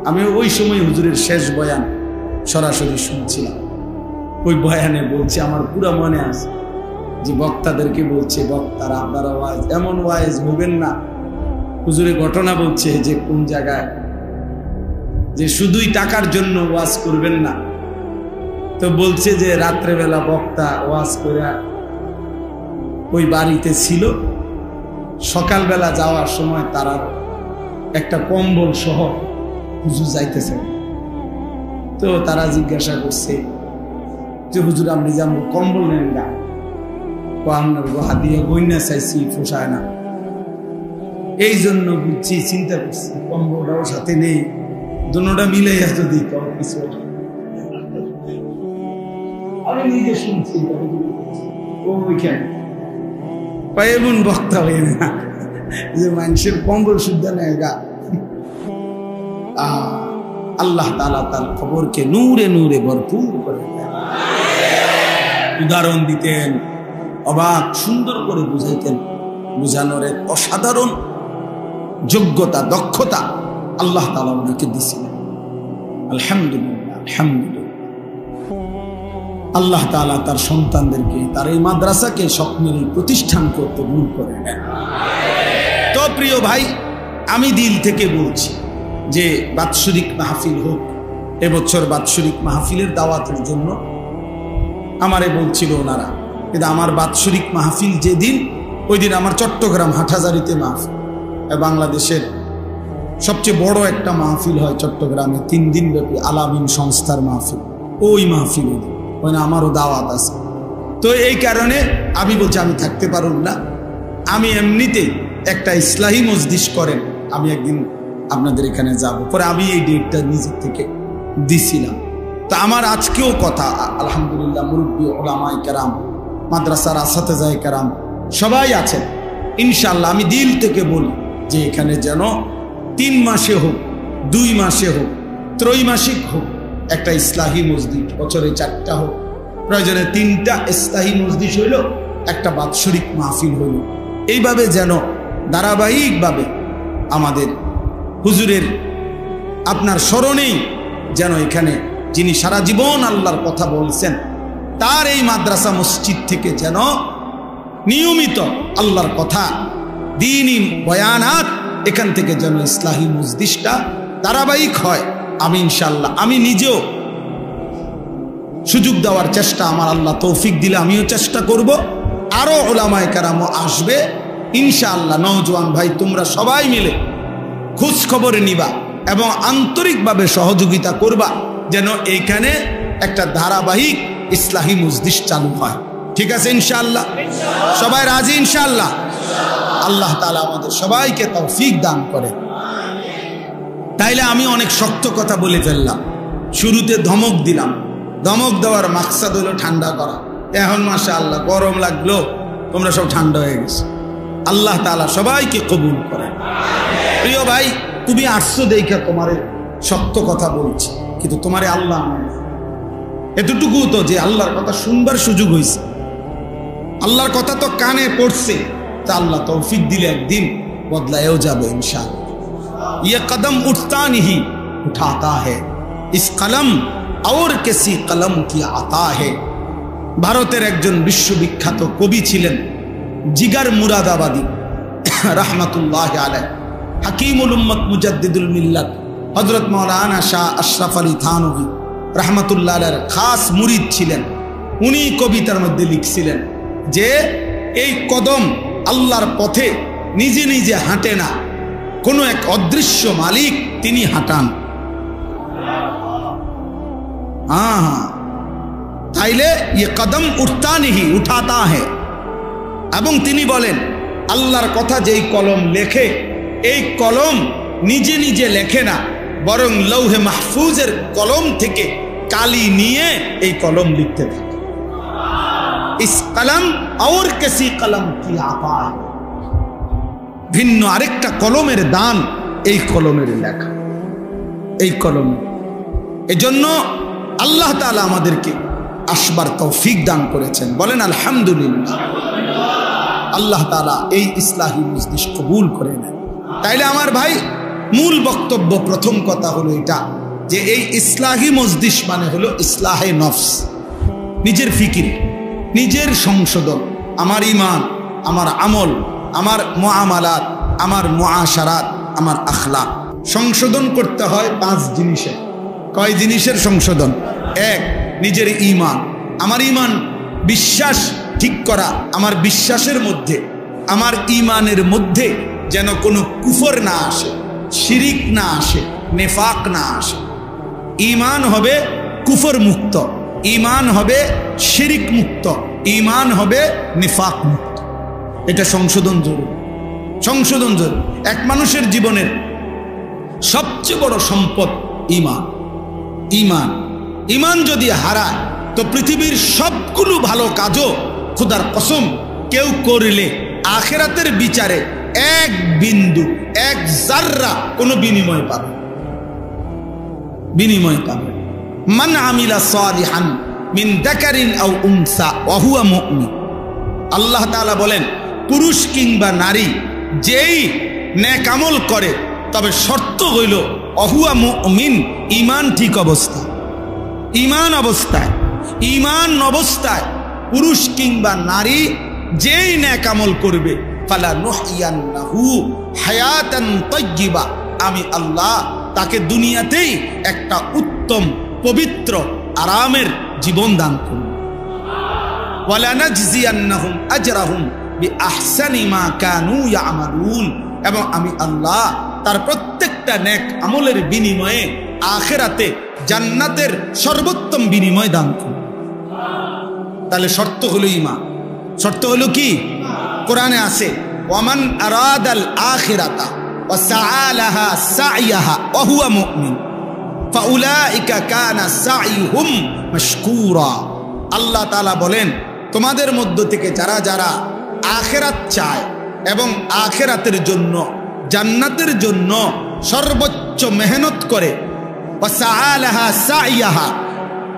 আমি ওই সময় হুজুরের শেষ বয়ান সরাসরি শুনছিলাম। ওই বয়ানে বলছে, আমার পুরো মনে আছে যে বক্তাদেরকে বলছে, বক্তারা আপনারা ওয়াইজ এমন ওয়াইজ হবেন না। হুজুরে ঘটনা বলছে যে কোন জায়গায়, যে শুধুই টাকার জন্য ওয়াজ করবেন না। তো বলছে যে রাত্রেবেলা বক্তা ওয়াজ করে ওই বাড়িতে ছিল, সকালবেলা যাওয়ার সময় তারা একটা কম্বল সহ হুজুর যাইতেছে, তো তারা জিজ্ঞাসা করছে যে হুজুর আপনি যেমন কম্বল নেন না, আপনার গোহা দিয়ে গইনা চাইছি, পোষায় না, এই জন্য বুঝছি, চিন্তা করছি কম্বলটাও সাথে নেই, দুটোটা মিলে যদি কিছু। আমি নিজে শুনছি এমন বক্তা হয়ে না যে মানুষের কম্বল শুদ্ধ নেয় গা। আল্লাহ তাআলা তার খবরকে নূরে নূরে ভরপুর করে দেন। উদাহরণ দিতেন, অবাক সুন্দর করে বুঝাইতেন, বুঝানোর এক অসাধারণ যোগ্যতা, দক্ষতা আল্লাহ তাআলা ওনাকে দিয়েছিলেন। আলহামদুলিল্লাহ, আলহামদুলিল্লাহ। আল্লাহ তাআলা তার সন্তানদেরকে, তার এই মাদ্রাসাকে স্বপ্নের প্রতিষ্ঠান করতে ভুল করে নেন। তো প্রিয় ভাই, আমি দিল থেকে বলছি যে বাৎসরিক মাহফিল হোক, এবছর বাৎসরিক মাহফিলের দাওয়াতের জন্য আমারে বলছিল ওনারা, কিন্তু আমার বাৎসরিক মাহফিল যেদিন, ওই দিন আমার চট্টগ্রাম হাটহাজারীতে মাহফিল, বাংলাদেশের সবচেয়ে বড় একটা মাহফিল হয় চট্টগ্রামে, 3 দিন ব্যাপী আলামিন সংস্থার মাহফিল, ওই মাহফিল ওখানে আমারও দাওয়াত আছে। তো এই কারণে আমি বলছি আমি থাকতে পারব না, আমি এমনিতে একটা ইসলাহি মজলিস করেন, আমি একদিন আপনাদের এখানে যাব। পরে আমি এই ডেটটা নিজের থেকে দিছিলাম। তা আমার আজকেও কথা, আলহামদুলিল্লাহ, মুরব্বী ওলামায়ে কেরাম, মাদ্রাসার আসাতেজায়ে কেরাম সবাই আছেন, ইনশাআল্লাহ আমি দিল থেকে বলি যে এখানে যেন 3 মাসে হোক, 2 মাসে হোক, ত্রৈমাসিক হোক, একটা ইসলাহি মসজিদ, বছরে 4টা হোক, প্রয়োজনে 3টা ইসলাহি মসজিদ হইল, একটা বাৎসরিক মাহফিল হইল, এইভাবে যেন ধারাবাহিকভাবে আমাদের হুজুরের আপনার স্মরণেই যেন এখানে যিনি সারা জীবন আল্লাহর কথা বলছেন, তার এই মাদ্রাসা মসজিদ থেকে যেন নিয়মিত আল্লাহর কথা, দ্বীনি বয়ানাত, এখান থেকে যেন ইসলাহি মজলিসটা ধারাবাহিক হয়। আমি ইনশাআল্লাহ, আমি নিজেও সুযোগ দেওয়ার চেষ্টা আমার আল্লাহ তৌফিক দিলে আমিও চেষ্টা করব। আরো উলামায়ে কেরাম আসবে ইনশাআল্লাহ। নওজোয়ান ভাই তোমরা সবাই মিলে খোঁজ খবর নিবা এবং আন্তরিকভাবে সহযোগিতা করবা যেন এইখানে একটা ধারাবাহিক ইসলাহি মজলিস চালু হয়। ঠিক আছে ইনশাআল্লাহ? সবাই রাজি ইনশাআল্লাহ? আল্লাহ তাআলা আমাদের সবাইকে তৌফিক দান করে। তাইলে আমি অনেক শক্ত কথা বলে ফেললাম, শুরুতে ধমক দিলাম। ধমক দেওয়ার মাকসাদ হলো ঠান্ডা করা। এখন মাশাআল্লাহ গরম লাগলো, তোমরা সব ঠান্ডা হয়ে গেছে। আল্লাহ তাআলা সবাইকে কবুল করে। প্রিয় ভাই, তুমি আসছো দেখা তোমারে শক্ত কথা বলছি, কিন্তু তোমারে আল্লাহ এতটুকু তো যে আল্লাহর কথা শুনবার সুযোগ হয়েছে, আল্লাহর কথা তো কানে পড়ছে, তা আল্লাহ তৌফিক দিলে একদিন বদলায়ও যাবে ইনশাআল্লাহ। ये कदम उठता नहीं उठाता है, इस कलम और किसी कलम की आता है। ভারতের একজন বিশ্ববিখ্যাত কবি ছিলেন জিগার মুরাদাবাদী রাহমাতুল্লাহ আলাইহি, হাকিমুল উম্মত মুজাদ্দিদুল মিল্লাত হযরত মাওলানা শাহ আশরাফ আলী থানভী রাহমাতুল্লাহ আলাইহির খাস মুরিদ ছিলেন। উনি কবিতার মধ্যে লিখছিলেন যে এই কদম আল্লাহর পথে নিজে নিজে হাঁটে না, কোনো এক অদৃশ্য মালিক তিনি হাঁটান। তাইলে ये कदम उठता नहीं उठाता है। এবং তিনি বলেন আল্লাহর কথা যেই কলম লেখে, এই কলম নিজে নিজে লেখে না, বরং লৌহে মাহফুজের কলম থেকে কালি নিয়ে এই কলম লিখতে থাকে। ইস কলম और किसी कलम की आता है, ভিন্ন আরেকটা কলমের দান এই কলমের লেখা, এই কলম। এজন্য আল্লাহ তাআলা আমাদেরকে আসবার তৌফিক দান করেছেন, বলেন আলহামদুলিল্লাহ। আল্লাহ তাআলা এই ইসলাহি মজলিস কবুল করে নেন। তাইলে আমার ভাই, মূল বক্তব্য প্রথম কথা হলো এটা যে এই ইসলাহি মজলিস মানে হলো ইসলাহে নফস, নিজের ফিকির, নিজের সংশোধন, আমার ঈমান, আমার আমল, আমার মুআমালাত, আমার মুআশারাত, আমার আখলাক সংশোধন করতে হয় 5 জিনিসে। কয় জিনিসের সংশোধন? 1, নিজের ঈমান, আমার ঈমান বিশ্বাস ঠিক করা, আমার বিশ্বাসের মধ্যে, আমার ঈমানের মধ্যে যেন কোনো কুফর না আসে, শিরিক না আসে, নেফাক না আসে। ঈমান হবে কুফর মুক্ত, ঈমান হবে শিরিক মুক্ত, ঈমান হবে নিফাক মুক্ত। এটা সংশোধন জরুরি, সংশোধন জরুরি। এক মানুষের জীবনের সবচেয়ে বড় সম্পদ ঈমান। ঈমান ঈমান যদি হারায় তো পৃথিবীর সবগুলো ভালো কাজও খোদার কসম কেউ করলে আখিরাতের বিচারে 1 বিন্দু 1 জাররা কোনো বিনিময় পাবে, বিনিময় পাবে। মান আমিলা সালিহান মিন যাকারিন আও উনসা ওয়া হুয়া মুমিন। আল্লাহ তাআলা বলেন পুরুষ কিংবা নারী যেই নেক আমল করে, তবে শর্ত হইল অহুয়া মুমিন, ঈমান ঠিক অবস্থা, ঈমান অবস্থায়, ঈমান অবস্থায় পুরুষ কিংবা নারী যেই নেক আমল করবে, ফালা নুহইয়ান্নাহু হায়াতান তাইয়্যিবা, আমি আল্লাহ তাকে দুনিয়াতেই একটা উত্তম পবিত্র আরামের জীবন দান করব। ওয়ালা নাজজিয়ান্নাহুম আজরাহুম বিআহসানি মা কানু ইয়ামালুন, এবং আমি আল্লাহ তার প্রত্যেকটা নেক আমলের বিনিময়ে আখিরাতে জান্নাতের সর্বোত্তম বিনিময় দান করব। তাহলে শর্ত হলো ঈমান। শর্ত হলো কি? কোরআনে আছে ওয়ামান আরাদাল আখিরাতা ওয়া সাআলাহা সাইয়াহা ওয়া হুয়া মুমিন ফাউলাইকা কানা সাইহুম মাশকুরা। আল্লাহ তাআলা বলেন তোমাদের মধ্য থেকে যারা যারা আখিরাত চায় এবং আখিরাতের জন্য, জান্নাতের জন্য সর্বোচ্চ মেহনত করে, ওয়া সাআলাহা সাইয়াহা,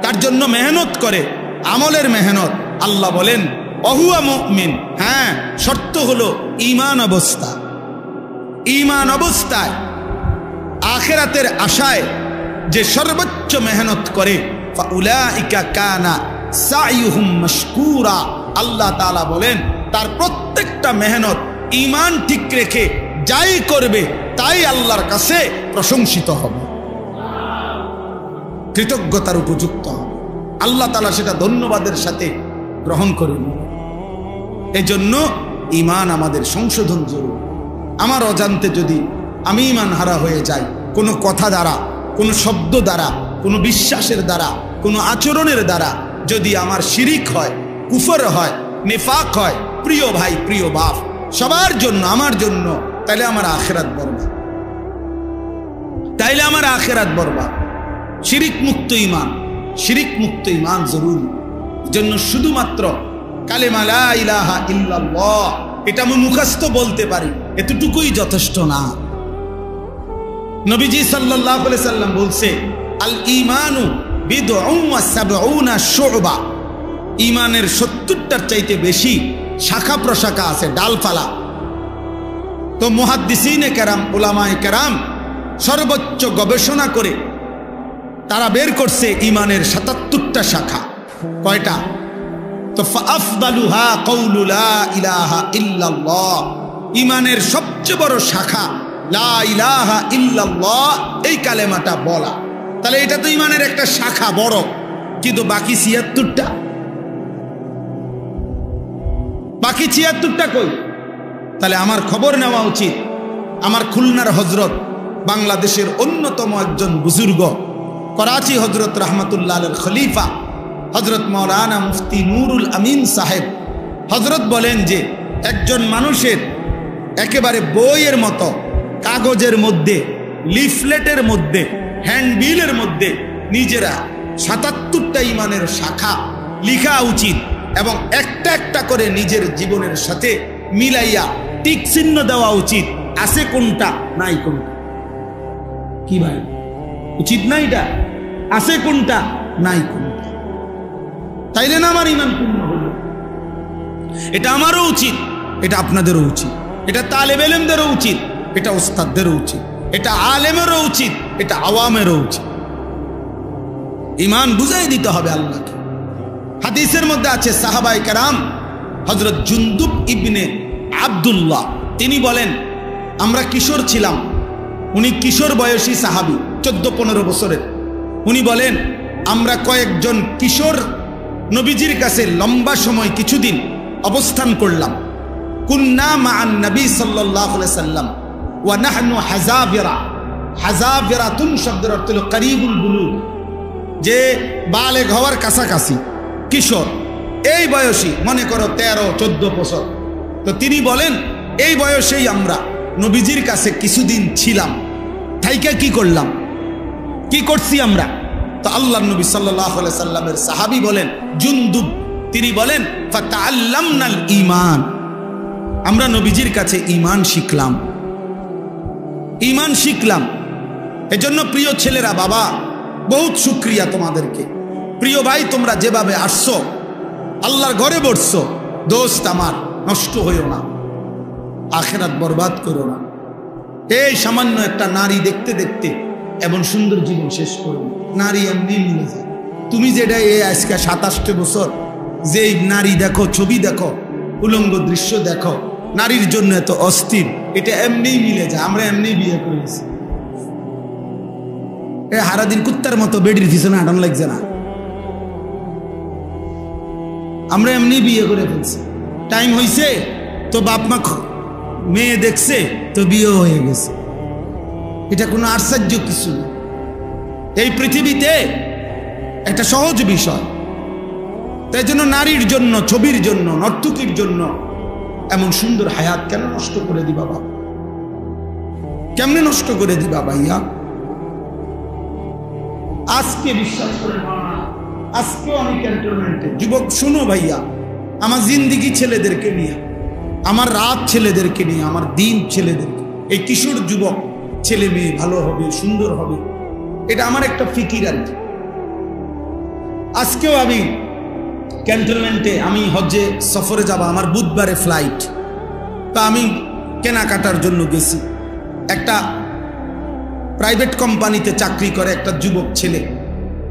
তার জন্য মেহনত করে, আমলের মেহনত, আল্লাহ বলেন ওহুয়া মুমিন। হ্যাঁ, শর্ত হলো ঈমান অবস্থা। ঈমান অবস্থায় আখিরাতের আশায় যে সর্বোচ্চ মেহনত করে, ফাউলাইকা কানা সাইহুম মাশকুরা। আল্লাহ তাআলা বলেন তার প্রত্যেকটা মেহনত ঈমান ঠিক রেখে যাই করবে তাই আল্লাহর কাছে প্রশংসিত হবে, কৃতজ্ঞতার উপযুক্ত হবে। আল্লাহ তাআলা সেটা ধন্যবাদের সাথে গ্রহণ করে নেবেন। এজন্য ঈমান আমাদের সংশোধন জরুরি। আমার অজান্তে যদি আমি ঈমান হারা হয়ে যাই, কোনো কথা দ্বারা, কোনো শব্দ দ্বারা, কোনো বিশ্বাসের দ্বারা, কোনো আচরণের দ্বারা যদি আমার শিরিক হয়, কুফর হয়, নিফাক হয়, প্রিয় ভাই প্রিয় বাপ সবার জন্য, আমার জন্য, তাইলে আমার আখিরাত বরবাদ, তাইলে আমার আখিরাত বরবাদ। শিরিক মুক্ত ঈমান, শিরিক মুক্ত ঈমান জরুরি। জন্য শুধুমাত্র কালেমা লা ইলাহা ইল্লাল্লাহ এটা আমি মুখস্থ বলতে পারি, এতটুকুই যথেষ্ট না। নবীজি সাল্লাল্লাহু আলাইহি সাল্লাম বলছে, আল ঈমানু বিদউন ওয়া সাবউনা শুবা, ঈমানের 70টার চাইতে বেশি শাখা প্রশাখা আছে, ডালপালা। তো মুহাদ্দিসিনে কেরাম, উলামায়ে কেরাম সর্বোচ্চ গবেষণা করে তারা বের করছে ঈমানের 77টা শাখা। কয়টা? তো ফাআফদালুহা কাউলু লা ইলাহা ইল্লাল্লাহ, ঈমানের সবচেয়ে বড় শাখা লা ইলাহা ইল্লাল্লাহ, এই কালেমাটা বলা। তাহলে এটা তো ঈমানের একটা শাখা বড়, কিন্তু বাকি 76টা, বাকি 76টা কই? তাহলে আমার খবর নেওয়া উচিত। আমার খুলনার হযরত, বাংলাদেশের অন্যতম একজন বুজুর্গ, করাচি হযরত রাহমাতুল্লাহ আলাইহির খলিফা হযরত মাওলানা মুফতি নুরুল আমিন সাহেব হযরত বলেন যে একজন মানুষের একেবারে বইয়ের মতো কাগজের মধ্যে, লিফলেটের মধ্যে, হ্যান্ডবিলের মধ্যে নিজেরা 77টা ঈমানের শাখা লিখা উচিত এবং একটা একটা করে নিজের জীবনের সাথে মিলাইয়া টিক চিহ্ন দেওয়া উচিত, আছে কোনটা নাই কোনটা। কি ভাই, উচিত না এটা? আছে কোনটা নাই কোনটা, তাইলে না আমার ঈমান পূর্ণ হলো। এটা আমারও উচিত, এটা আপনাদেরও উচিত, এটা তালেব ইলমদেরও উচিত, এটা উস্তাদদেরও উচিত, এটা আলেমেরও উচিত, এটা আওয়ামেরও উচিত। ঈমান বুঝাই দিতে হবে আল্লাহকে। হাদিসের মধ্যে আছে সাহাবায়ে কেরাম হযরত জুনদুব ইবনে আব্দুল্লাহ তিনি বলেন, আমরা কিশোর ছিলাম, উনি কিশোর বয়সী সাহাবী, 14-15 বছরের। উনি বলেন, আমরা কয়েকজন কিশোর নবীজির কাছে লম্বা সময় কিছুদিন অবস্থান করলাম। কুন্না মা'আন নবী সাল্লাল্লাহু আলাইহি সাল্লাম ওয়া নাহনু হাযাবিরা। হাযাবিরাতুন শব্দের অর্থ হলো করিবুল বুলুগ, যে বালেগ হওয়ার কাছাকাছি কিশোর, এই বয়সী, মনে করো 13-14 বছর। তো তিনি বলেন, এই বয়সেই আমরা নবীজির কাছে কিছুদিন ছিলাম, থাইকা কি করলাম, কি করছি আমরা? তো আল্লাহর নবী সাল্লাল্লাহু আলাইহি সাল্লামের সাহাবী বলেন জুনদুব, তিনি বলেন ফাতাআল্লামনাল ঈমান, আমরা নবীজির কাছে ঈমান শিখলাম, ঈমান শিখলাম। এজন্য প্রিয় ছেলেরা, বাবা বহুত শুকরিয়া তোমাদেরকে। প্রিয় ভাই, তোমরা যেভাবে আসছো, আল্লাহর ঘরে বসছো, দোস্ত আমার নষ্ট হইও না, আখিরাত বরবাদ করো না। এই সামান্য একটা নারী দেখতে দেখতে এমন সুন্দর জীবন শেষ করো। নারী এমনি মিলে যায়। তুমি যেটা এই আজকে 27 বছর যে নারী দেখো, ছবি দেখো, উলঙ্গ দৃশ্য দেখো, নারীর জন্য এত অস্থির, এটা এমনি মিলে যায়। আমরা এমনি বিয়ে করেছি, সারাদিন কুত্তার মতো বেডির পিছনে হাঁটানো লাগছে না, আমরা এমনি বিয়ে করে ফেলছি। টাইম হয়েছে তো বাপ মা মেয়ে দেখছে তো বিয়ে হয়ে গেছে, এটা কোনো আশ্চর্য কিছু না। এই পৃথিবীতে একটা সহজ বিষয়। তাই জন্য নারীর জন্য, ছবির জন্য, নর্তকীর জন্য এমন সুন্দর হায়াত কেন নষ্ট করে দিবা বাবা? কেমনে নষ্ট করে দিবা ভাইয়া? আজকে বিশ্বাস করে, আজকে আমি ক্যান্টনমেন্টে যুবক, শুনো ভাইয়া, আমার জিন্দিগি ছেলেদেরকে নিয়ে, আমার রাত ছেলেদেরকে নিয়ে, আমার দিন ছেলেদেরকে, এই কিশোর যুবক ছেলে মেয়ে ভালো হবে, সুন্দর হবে, এটা আমার একটা ফিকির আর কি। আজকেও আমি ক্যান্টনমেন্টে, আমি হজ্জে সফরে যাব, আমার বুধবারে ফ্লাইট। তা আমি কেনাকাটার জন্য গেছি। একটা প্রাইভেট কোম্পানিতে চাকরি করে একটা যুবক ছেলে,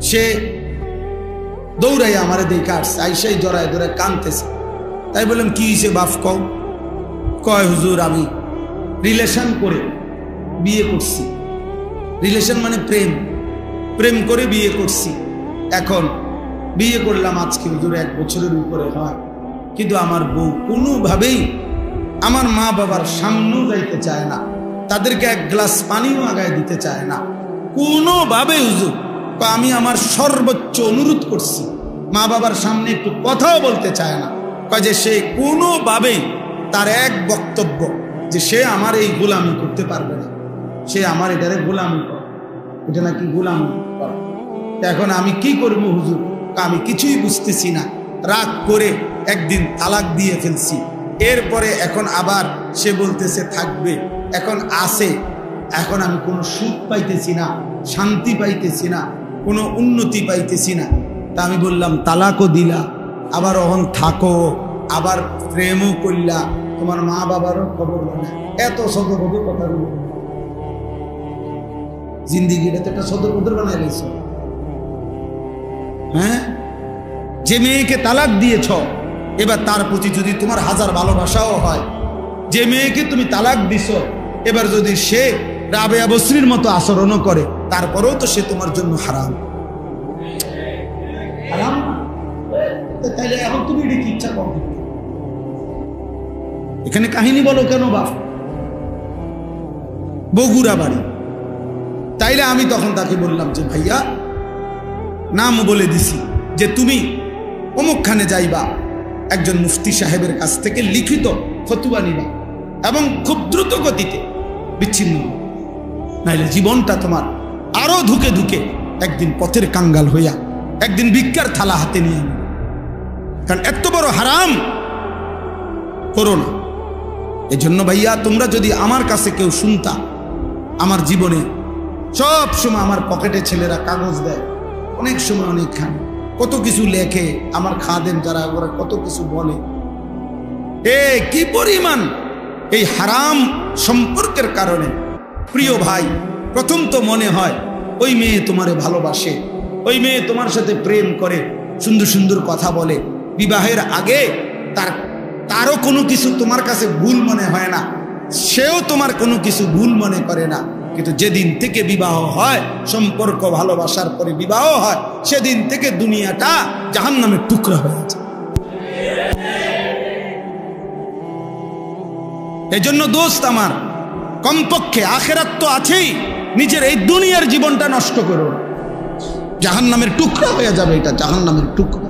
সে দৌড়াই আমার দেখে আসছে, আইসাই জড়ায় ধরে কাঁদতেছে। তাই বললাম, কি হয়েছে বাপ কও? কয় হুজুর, আমি রিলেশন করে বিয়ে করছি। রিলেশন মানে প্রেম, প্রেম করে বিয়ে করছি। এখন বিয়ে করলাম আজকে হুজুর 1 বছরের উপরে হয়, কিন্তু আমার বউ কোনোভাবেই আমার মা বাবার সামনেও যাইতে চায় না, তাদেরকে 1 গ্লাস পানিও আগায় দিতে চায় না কোনোভাবে। হুজুর আমি আমার সর্বোচ্চ অনুরোধ করছি, মা বাবার সামনে একটু কথাও বলতে চায় না। যে সে কোনোভাবেই তার এক বক্তব্য যে সে আমার এই গোলামি করতে পারবে না, সে আমার এটারে গোলামি করে, এটা নাকি গোলামি করে। এখন আমি কি করব হুজুর? আমি কিছুই বুঝতেছি না। রাগ করে একদিন তালাক দিয়ে ফেলছি, এরপরে এখন আবার সে বলতেছে থাকবে, এখন আসে, এখন আমি কোনো সুখ পাইতেছি না, শান্তি পাইতেছি না, কোনো উন্নতি পাইতেছি না। তা আমি বললাম তালাকও দিলা, আবার অহন থাকো, আবার প্রেমও করলা, তোমার মা বাবারও খবর না, এত সদপদের কথা বলবো, জিন্দিগিটা তো একটা সদপদের বানাই লাইছ। হ্যাঁ, যে মেয়েকে তালাক দিয়েছ, এবার তার প্রতি যদি তোমার 1000 ভালোবাসাও হয়, যে মেয়েকে তুমি তালাক দিছ, এবার যদি সে রাবেয়া বসরির মতো আচরণও করে, তারপরেও তো সে তোমার জন্য হারাম। হারাম তাইলে এখন তুমি এটা কি ইচ্ছা করো? এখানে কাহিনী বলো কেন বাপ? বগুড়া বাড়ি। তাইলে আমি তখন তাকে বললাম যে ভাইয়া, নাম বলে দিছি যে তুমি অমুকখানে যাইবা, একজন মুফতি সাহেবের কাছ থেকে লিখিত ফতুয়া নিবা এবং খুব দ্রুত গতিতে বিচ্ছিন্ন, নাইলে জীবনটা তোমার আরো ধুকে ধুকে একদিন পথের কাঙ্গাল হইয়া একদিন ভিক্ষার থালা হাতে নিয়ে আনবে। কারণ এত বড় হারাম করো না। এই জন্য ভাইয়া, তোমরা যদি আমার কাছে কেউ শুনতা, আমার জীবনে সব সময় আমার পকেটে ছেলেরা কাগজ দেয়, অনেক সময় অনেকখানে কত কিছু লেখে, আমার খাদেম যারা ওরা কত কিছু বলে, কি পরিমাণ এই হারাম সম্পর্কের কারণে। প্রিয় ভাই, প্রথম তো মনে হয় ওই মেয়ে তোমারে ভালোবাসে, ওই মেয়ে তোমার সাথে প্রেম করে, সুন্দর সুন্দর কথা বলে, বিবাহের আগে তারও কোনো কিছু তোমার কাছে ভুল মনে হয় না, সেও তোমার কোনো কিছু ভুল মনে করে না। কিন্তু যেদিন থেকে বিবাহ হয়, সম্পর্ক ভালোবাসার পরে বিবাহ হয়, সেদিন থেকে দুনিয়াটা জাহান্নামের টুকরা হয়ে যায়। এজন্য দোস্ত আমার, কমপক্ষে আখেরাত তো আছেই, নিজের এই দুনিয়ার জীবনটা নষ্ট করো, জাহান্নামের টুকরা হয়ে যাবে। এটা জাহান্নামের টুকরা।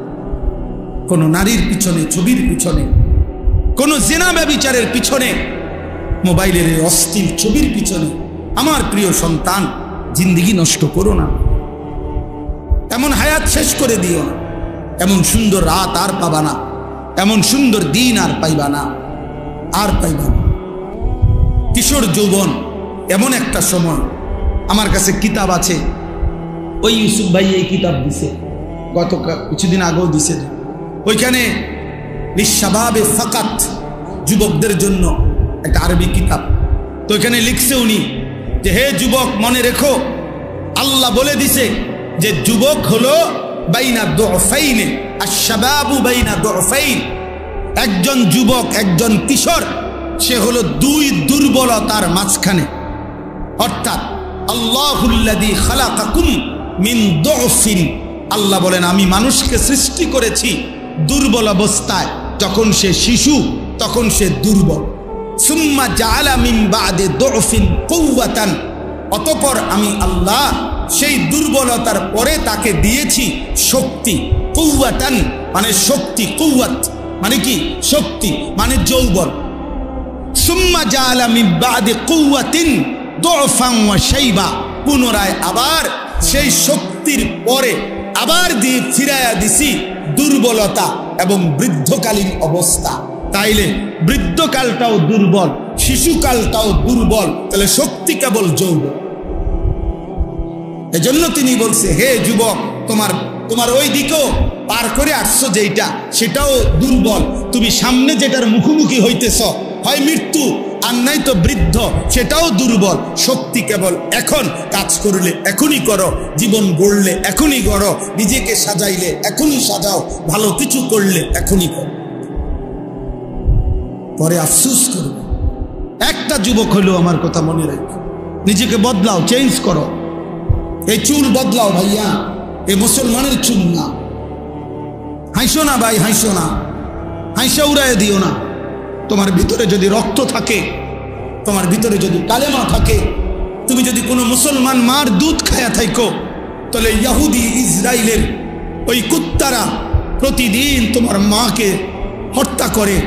কোন নারীর পিছনে, ছবির পিছনে, কোন জিনা ব্যভিচারের পিছনে, মোবাইলের অশ্লীল ছবির পিছনে আমার প্রিয় সন্তান জিন্দেগি নষ্ট করো না। এমন হায়াত শেষ করে দিও না, এমন সুন্দর রাত আর পাবা না, এমন সুন্দর দিন আর পাইবা না, আর পাইবা না। কিশোর যৌবন এমন একটা সময়, আমার কাছে কিতাব আছে, ওই ইউসুফ ভাই এই কিতাব দিছে, গত কিছুদিন আগেও দিছে, ওইখানে লিশাবাবে ফাকাত, যুবকদের জন্য একটা আরবি কিতাব। তো ওইখানে লিখছে উনি যে হে যুবক, মনে রেখো, আল্লাহ বলে দিছে যে যুবক হলো বাইনা দুফাইনে, আশ-শাবাবু বাইনা দুফাইন। একজন যুবক, একজন কিশোর, সে হলো 2 দুর্বলতার মাঝখানে। অর্থাৎ আল্লাহুল্লাযী খালাকাকুম মিন দুফিন, আল্লাহ বলেন আমি মানুষকে সৃষ্টি করেছি দুর্বল অবস্থায়। যখন সে শিশু তখন সে দুর্বল। সুম্মা জাআলা মিন বা'দে দুফিন কুওয়াতান, অতঃপর আমি আল্লাহ সেই দুর্বলতার পরে তাকে দিয়েছি শক্তি। কুওয়াতান মানে শক্তি, কুওয়াত মানে কি? শক্তি মানে যৌবন। সুম্মা জাআলা মিন বা'দে কুওয়াতিন দুফান ওয়া শাইবা, পুনরায় আবার সেই শক্তির পরে আবার দিয়ে ফিরাইয়া দিছি দুর্বলতা এবং বৃদ্ধকালীন অবস্থা। তাইলে বৃদ্ধকালটাও দুর্বল, শিশুকালটাও দুর্বল, তাহলে শক্তি কেবল যৌবন। এজন্য তিনি বলছে হে যুবক, তোমার ওই দিকেও পার করে আসছো যেটা, সেটাও দুর্বল। তুমি সামনে যেটার মুখোমুখি হইতেছ, হয় মৃত্যু আর নাই তো বৃদ্ধ, সেটাও দুর্বল। শক্তি কেবল এখন, কাজ করলে এখনই করো, জীবন গড়লে এখনই গড়ো, নিজেকে সাজাইলে এখনই সাজাও, ভালো কিছু করলে এখনই করো, পরে আফসোস করবে। একটা যুবক হলেও আমার কথা মনে রাখো, নিজেকে বদলাও, চেঞ্জ করো। এই চুল বদলাও ভাইয়া, এই মুসলমানের চুল না, হাসো না ভাই, হাসো না, হাসা উড়ায় দিও না। তোমার ভিতরে যদি রক্ত থাকে, তোমার ভিতরে যদি কালেমা থাকে, তুমি যদি কোনো মুসলমান মার দুধ খায়া থাকো, তাহলে ইহুদি ইসরায়েলের ওই কুত্তারা প্রতিদিন তোমার মাকে হত্যা করে,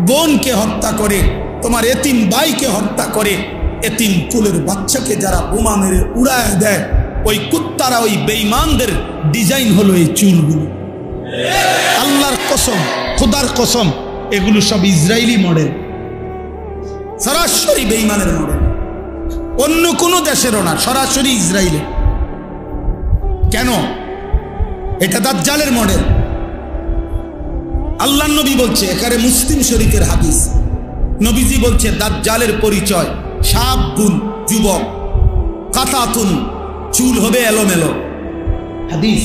বোনকে হত্যা করে, তোমার এতিম ভাইকে হত্যা করে, এতিম কুলের বাচ্চাকে যারা বোমা মেরে উড়ায় দেয়, ওই কুত্তারা, ওই বেঈমানদের ডিজাইন হলো এই চুলগুলো। আল্লাহর কসম, খোদার কসম, এগুলো সব ইসরায়েলি মডেল, সরাসরি বেঈমানের মডেল, অন্য কোনো দেশেরও না, সরাসরি ইসরায়েলের। কেন? এটা দাজ্জালের মডেল। আল্লাহর নবী বলছে, এখানে মুসলিম শরীফের হাদিস, নবীজি বলছে দাজ্জালের পরিচয় শাবুন, যুবক, কাতাতুন, চুল হবে এলোমেলো। হাদিস,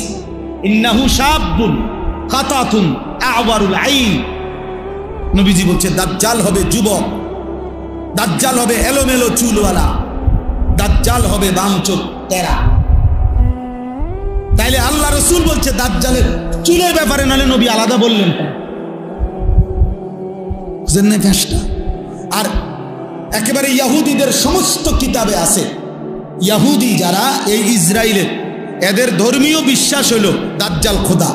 ইন্নাহু শাবুন কাতাতুন আওয়ারুল আইন। নবীজি বলছে দাজ্জাল হবে যুবক, দাজ্জাল হবে এলোমেলো চুলওয়ালা, দাজ্জাল হবে বাম চোখ তেরা। তাইলে আল্লাহ রাসূল বলছে দাজ্জালের চুলের ব্যাপারে, নালে নবী আলাদা বললেন কেন? আর একেবারে ইহুদিদের সমস্ত কিতাবে আছে, ইহুদি যারা এই ইসরায়েলের, এদের ধর্মীয় বিশ্বাস হলো দাজ্জাল খোদা।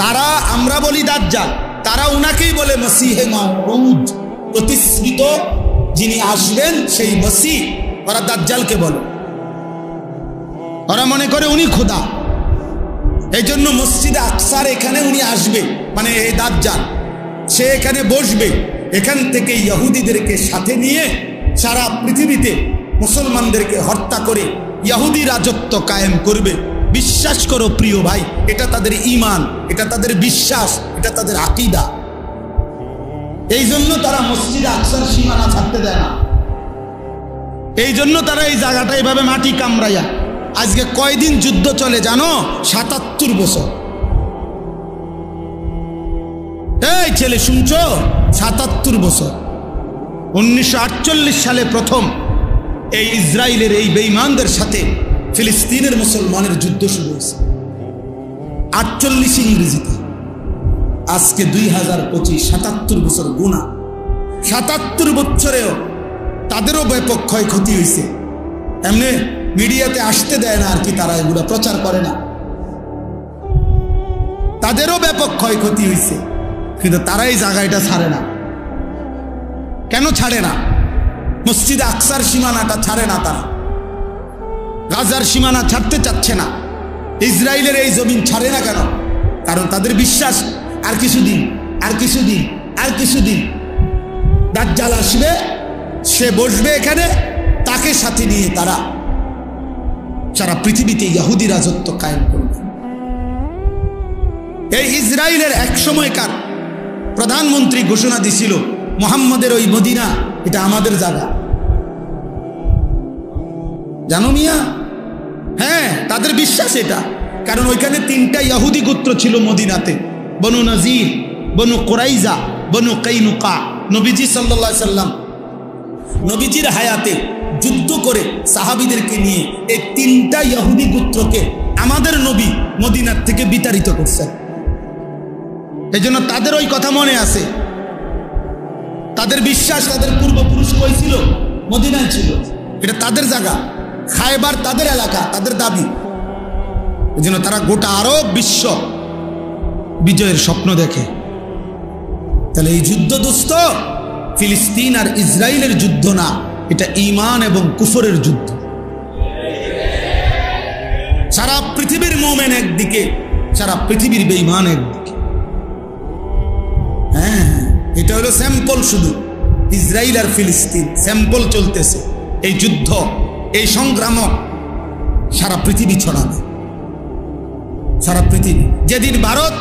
তারা, আমরা বলি দাজ্জাল, তারা উনাকেই বলে মসিহে মাউউদ, প্রতিশ্রুত যিনি আসবেন সেই মসিহ, ওরা দাজ্জালকে বলে। ওরা মনে করে উনি খোদা। এই জন্য মসজিদে আকসার এখানে উনি আসবে, মানে এই দাজ্জাল, সে এখানে বসবে, এখান থেকে ইহুদিদেরকে সাথে নিয়ে সারা পৃথিবীতে মুসলমানদেরকে হত্যা করে ইহুদি রাজত্ব কায়েম করবে। বিশ্বাস করো প্রিয় ভাই, এটা তাদের ঈমান, এটা তাদের বিশ্বাস, এটা তাদের আকীদা। এই জন্য তারা মসজিদে আকসার সীমানা ছাড়তে দেয় না। এই জন্য তারা এই জায়গাটা এইভাবে মাটি কামড়াইয়া, আজকে কয়দিন যুদ্ধ চলে জানো? ৭৭ বছর। এই ছেলে শুনছো? ৭৭ বছর। 1948 সালে প্রথম এই ইসরায়েলের এই বেঈমানদের সাথে ফিলিস্তিনের মুসলমানের যুদ্ধ শুরু হয়েছে। 48 ইংরেজিতে, আজকে 2025, ৭৭ বছর গুণা। ৭৭ বছরেও তাদেরও ব্যাপক ক্ষয়ক্ষতি হয়েছে। এমনি মিডিয়াতে আসতে দেয় না আর কি, তারা এগুলো প্রচার করে না। তাদেরও ব্যাপক ক্ষয়ক্ষতি হয়েছে, কিন্তু তারা এই জায়গাটা ছাড়ে না। কেন ছাড়ে না? মসজিদে আকসার সীমানাটা ছাড়ে না তারা, গাজার সীমানা ছাড়তে চাচ্ছে না, ইসরায়েলের এই জমিন ছাড়ে না। কেন? কারণ তাদের বিশ্বাস আর কিছুদিন, আর কিছুদিন, আর কিছুদিন দাজ্জাল আসবে, সে বসবে এখানে, তাকে সাথে নিয়ে তারা সারা পৃথিবীতে ইহুদি রাজত্ব কায়েম করবে। এই ইসরায়েলের এক সময়কার প্রধানমন্ত্রী ঘোষণা দিছিল, মুহাম্মদের ওই মদিনা এটা আমাদের জায়গা। জানো মিয়া? হ্যাঁ, তাদের বিশ্বাস এটা। কারণ ওইখানে 3টা ইহুদি গোত্র ছিল মদিনাতে, বনু নজির, বনু কুরাইজা, বনু কাইনুকা। নবীজি সাল্লাল্লাহু আলাইহি সাল্লাম নবীজির হায়াতে যুদ্ধ করে সাহাবীদেরকে নিয়ে এই 3টা ইহুদি গোত্রকে আমাদের নবী মদিনার থেকে বিতাড়িত করছেন। এই জন্য তাদের ওই কথা মনে আছে। তাদের বিশ্বাস, তাদের পূর্বপুরুষ কই ছিল? মদিনায় ছিল, এটা তাদের জায়গা, খায়বার তাদের এলাকা, তাদের দাবি। এই জন্য তারা গোটা আরব বিশ্ব বিজয়ের স্বপ্ন দেখে। তাহলে এই যুদ্ধ দোস্ত ফিলিস্তিন আর ইসরায়েলের যুদ্ধ না, এটা ঈমান এবং কুফরের যুদ্ধ। সারা পৃথিবীর মুমিন একদিকে, সারা পৃথিবীর বেঈমান একদিকে। হ্যাঁ, এটা হলো স্যাম্পল, শুধু ইসরায়েল আর ফিলিস্তিন স্যাম্পল চলতেছে। এই যুদ্ধ, এই সংগ্রাম সারা পৃথিবী ছড়াবে, সারা পৃথিবী। যেদিন ভারত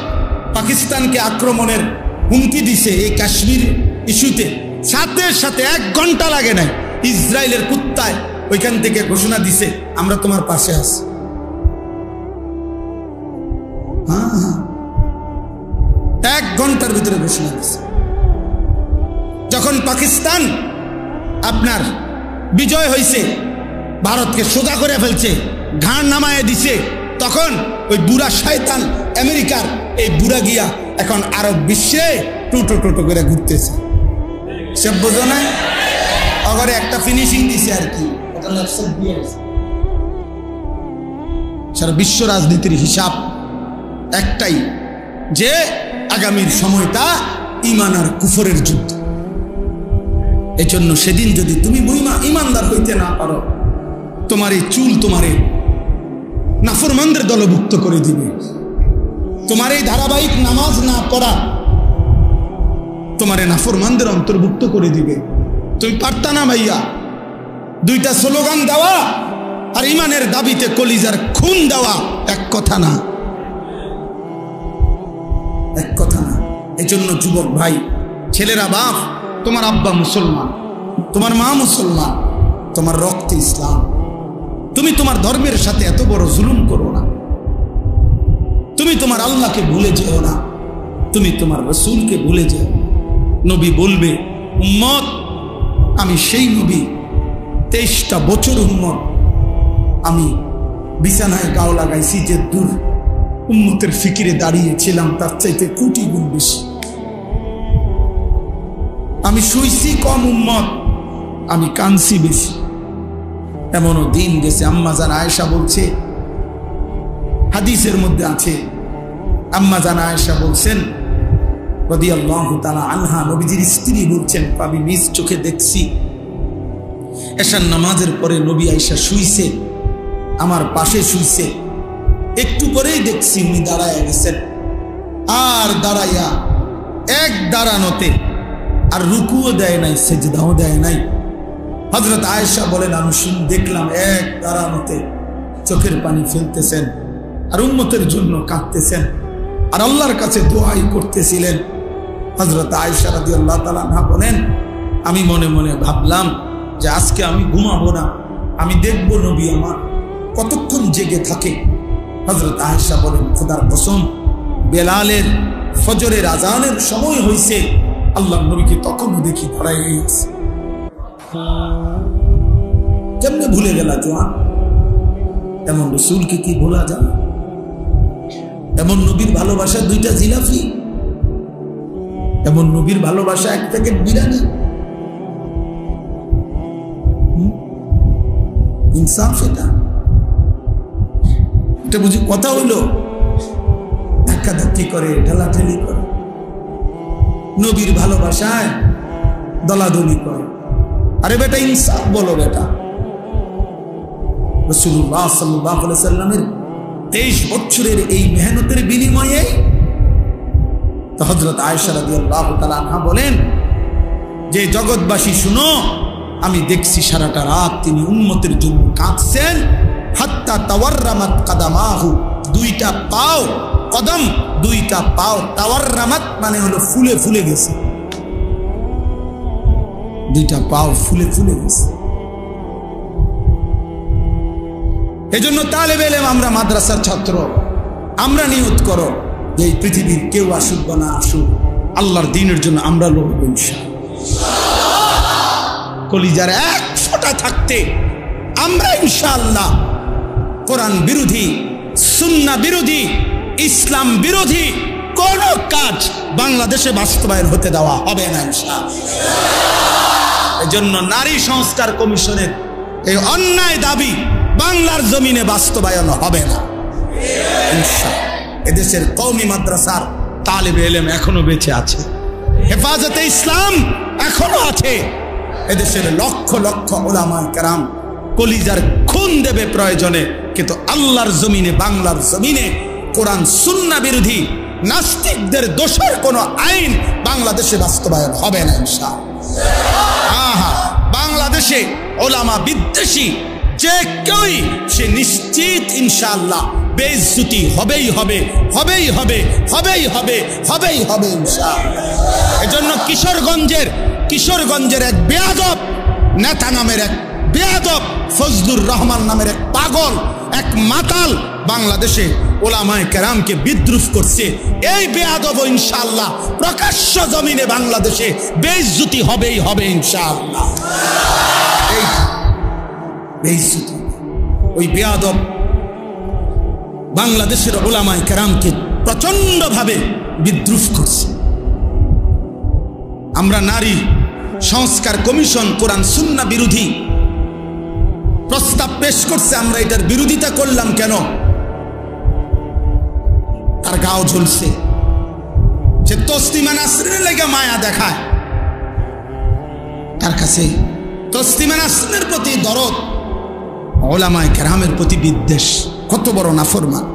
পাকিস্তানকে আক্রমণের হুমকি দিছে এই কাশ্মীর ইস্যুতে, সাথে সাথে 1 ঘন্টা লাগে নাই, ইসরায়েলের কুত্তায় ওইখান থেকে ঘোষণা দিছে, আমরা তোমার পাশে আছি। হ্যাঁ, 1 ঘন্টার ভিতরে ঘোষণা দিছে। যখন পাকিস্তান আপনার বিজয় হয়েছে, ভারতকে সোজা করে ফেলছে, ঘাড় নামায় দিছে, তখন ওই বুড়া শয়তান আমেরিকার এই বুড়া গিয়া এখন আরব বিশ্বে টুটো টুটো করে ঘুরতেছে। সে বোঝো না, অগরে একটা ফিনিশিং দিছে আর কি, সারা বিশ্ব রাজনীতির হিসাব একটাই, যে আগামীর সময়টা ঈমান আর কুফরের যুদ্ধ। এজন্য সেদিন যদি তুমি ঈমানদার হইতে না পারো, তোমার এই চুল তোমারে নাফরমানদের দলভুক্ত করে দিবে। তোমার এই ধারাবাহিক নামাজ না পড়া তোমারে নাফরমানদের অন্তর্ভুক্ত করে দিবে। তুমি পারতা না ভাইয়া দুইটা স্লোগান দেওয়া আর ঈমানের দাবিতে কলিজার খুন দেওয়া এক কথা না, এক কথা না। এজন্য যুবক ভাই, ছেলেরা, বাপ, তোমার আব্বা মুসলমান, তোমার মা মুসলমান, তোমার রক্তে ইসলাম, তুমি তোমার ধর্মের সাথে এত বড় জুলুম করো না। তুমি তোমার আল্লাহকে ভুলে যেও না, তুমি তোমার রাসূলকে ভুলে যেও। নবী বলবে, উম্মত আমি সেই নবী, 23টা বছর উম্মত আমি বিছানায় গাও লাগাইছি, যে দূর উম্মতের ফিকিরে দাঁড়িয়েছিলাম তার চাইতে কোটি গুণ বেশি। আমি শুইছি কম উম্মত, আমি কাঁদছি বেশি। এমনও দিন গেছে, আম্মা জান আয়েশা বলছে, হাদিসের মধ্যে আছে, আম্মা জান আয়েশা বলছেন রাদিয়াল্লাহু তাআলা আনহা, নবীজির স্ত্রী বলছেন, আমি নিজ চোখে দেখছি এশার নামাজের পরে নবী আয়েশা শুইছে, আমার পাশে শুইছে। একটু পরেই দেখছি উনি দাঁড়ায় গেছেন, আর দাঁড়াইয়া এক দাঁড়ানোতে আর রুকুও দেয় নাই, সেজদাও দেয় নাই। হযরত আয়েশা বলেন, আমি দেখলাম এক দাঁড়ানোতে চোখের পানি ফেলতেছেন আর উম্মতের জন্য কাঁদতেছেন আর আল্লাহর কাছে দোয়াই করতেছিলেন। হযরত আয়েশা রাদিয়াল্লাহু তাআলা আনহা বলেন, আমি মনে মনে ভাবলাম যে আজকে আমি ঘুমাবো না, আমি দেখবো নবী আমার কতক্ষণ জেগে থাকে। হযরত আয়েশা বলেন, খোদার কসম, বেলালের ফজরের আজানের সময় হইছে, আল্লাহর নবীকে তখনও দেখি দাঁড়ায় গেছে। কেমনে ভুলে গেলা জোয়ান? এমন রাসূলকে কি ভোলা যায়? এমন নবীর ভালোবাসা 2টা জিলাপি, এমন নবীর ভালোবাসা 1 প্যাকেট বিরিয়ানি। ইনসাফ এটা? এটা বুঝি কথা হইল? ধাক্কাধাক্কি করে, ঢেলাঢেলি করে, নবীর ভালোবাসায় দলাদলি করে। আরে বেটা ইনসাফ বলো বেটা। রাসূলুল্লাহ সাল্লাল্লাহু আলাইহি সাল্লামের 23 বছরের এই মেহনতের বিনিময়ে তো হযরত আয়েশা রাদিয়াল্লাহু তাআলা আনহা বলেন যে, জগৎবাসী শুনো, আমি দেখছি সারাটা রাত তিনি উম্মতের জন্য কাঁদছেন। হাত্তা তাওয়াররামাত কাদামাহু, 2টা পাও, কদম 2টা পাও, তাওয়াররামাত মানে হলো ফুলে ফুলে গেছে, 2টা পাও ফুলে ফুলে গেছে। এজন্য তালেবে ইলম, আমরা মাদ্রাসার ছাত্র, আমরা নিয়ত করো যে এই পৃথিবীর কেউ আসুক বা না আসুক, আল্লাহর দ্বীনের জন্য আমরা লড়ব ইনশাআল্লাহ। কলিজার 1 ফোঁটা থাকতে আমরা ইনশাআল্লাহ কোরআন বিরোধী, সুন্নাহ বিরোধী, ইসলাম বিরোধী কোন কাজ বাংলাদেশে বাস্তবায়ন হতে দেওয়া হবে না ইনশাআল্লাহ। এজন্য নারী সংস্কার কমিশনের এই অন্যায় দাবি বাংলার জমিনে বাস্তবায়ন হবে না ইনশাআল্লাহ। এদেশের কওমি মাদ্রাসার তালেবে ইলম এখনো বেঁচে আছে, হেফাজতে ইসলাম এখনো আছে, এদেশের লক্ষ লক্ষ উলামায়ে কেরাম কলিজার খুন দেবে প্রয়োজনে, কিন্তু আল্লাহর জমিনে, বাংলার জমিনে কোরআন সুন্নাহ বিরোধী নাস্তিকদের দোষের কোনো আইন বাংলাদেশে বাস্তবায়ন হবে না ইনশাআল্লাহ। বাংলাদেশে উলামা বিদ্বেষী যে কেউই সে নিশ্চিত ইনশাআল্লাহ বেইজ্জতি হবেই হবে, হবেই হবে, হবেই হবে, হবেই হবে ইনশাআল্লাহ। এজন্য কিশোরগঞ্জের এক বেয়াদব নেতা নামের এক বেয়াদব, ফজলুর রহমান নামের এক পাগল, এক মাতাল বাংলাদেশে উলামায়ে কেরামকে বিদ্রুপ করছে। এই বেয়াদব ইনশাআল্লাহ প্রকাশ্য জমিনে বাংলাদেশে বেইজ্জতি হবেই হবে ইনশাআল্লাহ। এই বেইজ্জতি, ওই বেয়াদব বাংলাদেশের উলামায়ে কেরামকে প্রচন্ডভাবে বিদ্রুপ করছে। আমরা নারী সংস্কার কমিশন কোরআন সুন্নাহ বিরোধী প্রস্তাব পেশ করছে, আমরা এটার বিরোধিতা করলাম কেন? তার গাও ঝুলছে, সে তসলিমা নাসরিনের লেগে মায়া দেখায়, তার কাছে তসলিমা নাসরিনের প্রতি দরদ, উলামায়ে কেরামের প্রতি বিদ্বেষ। কত বড় নাফরমান!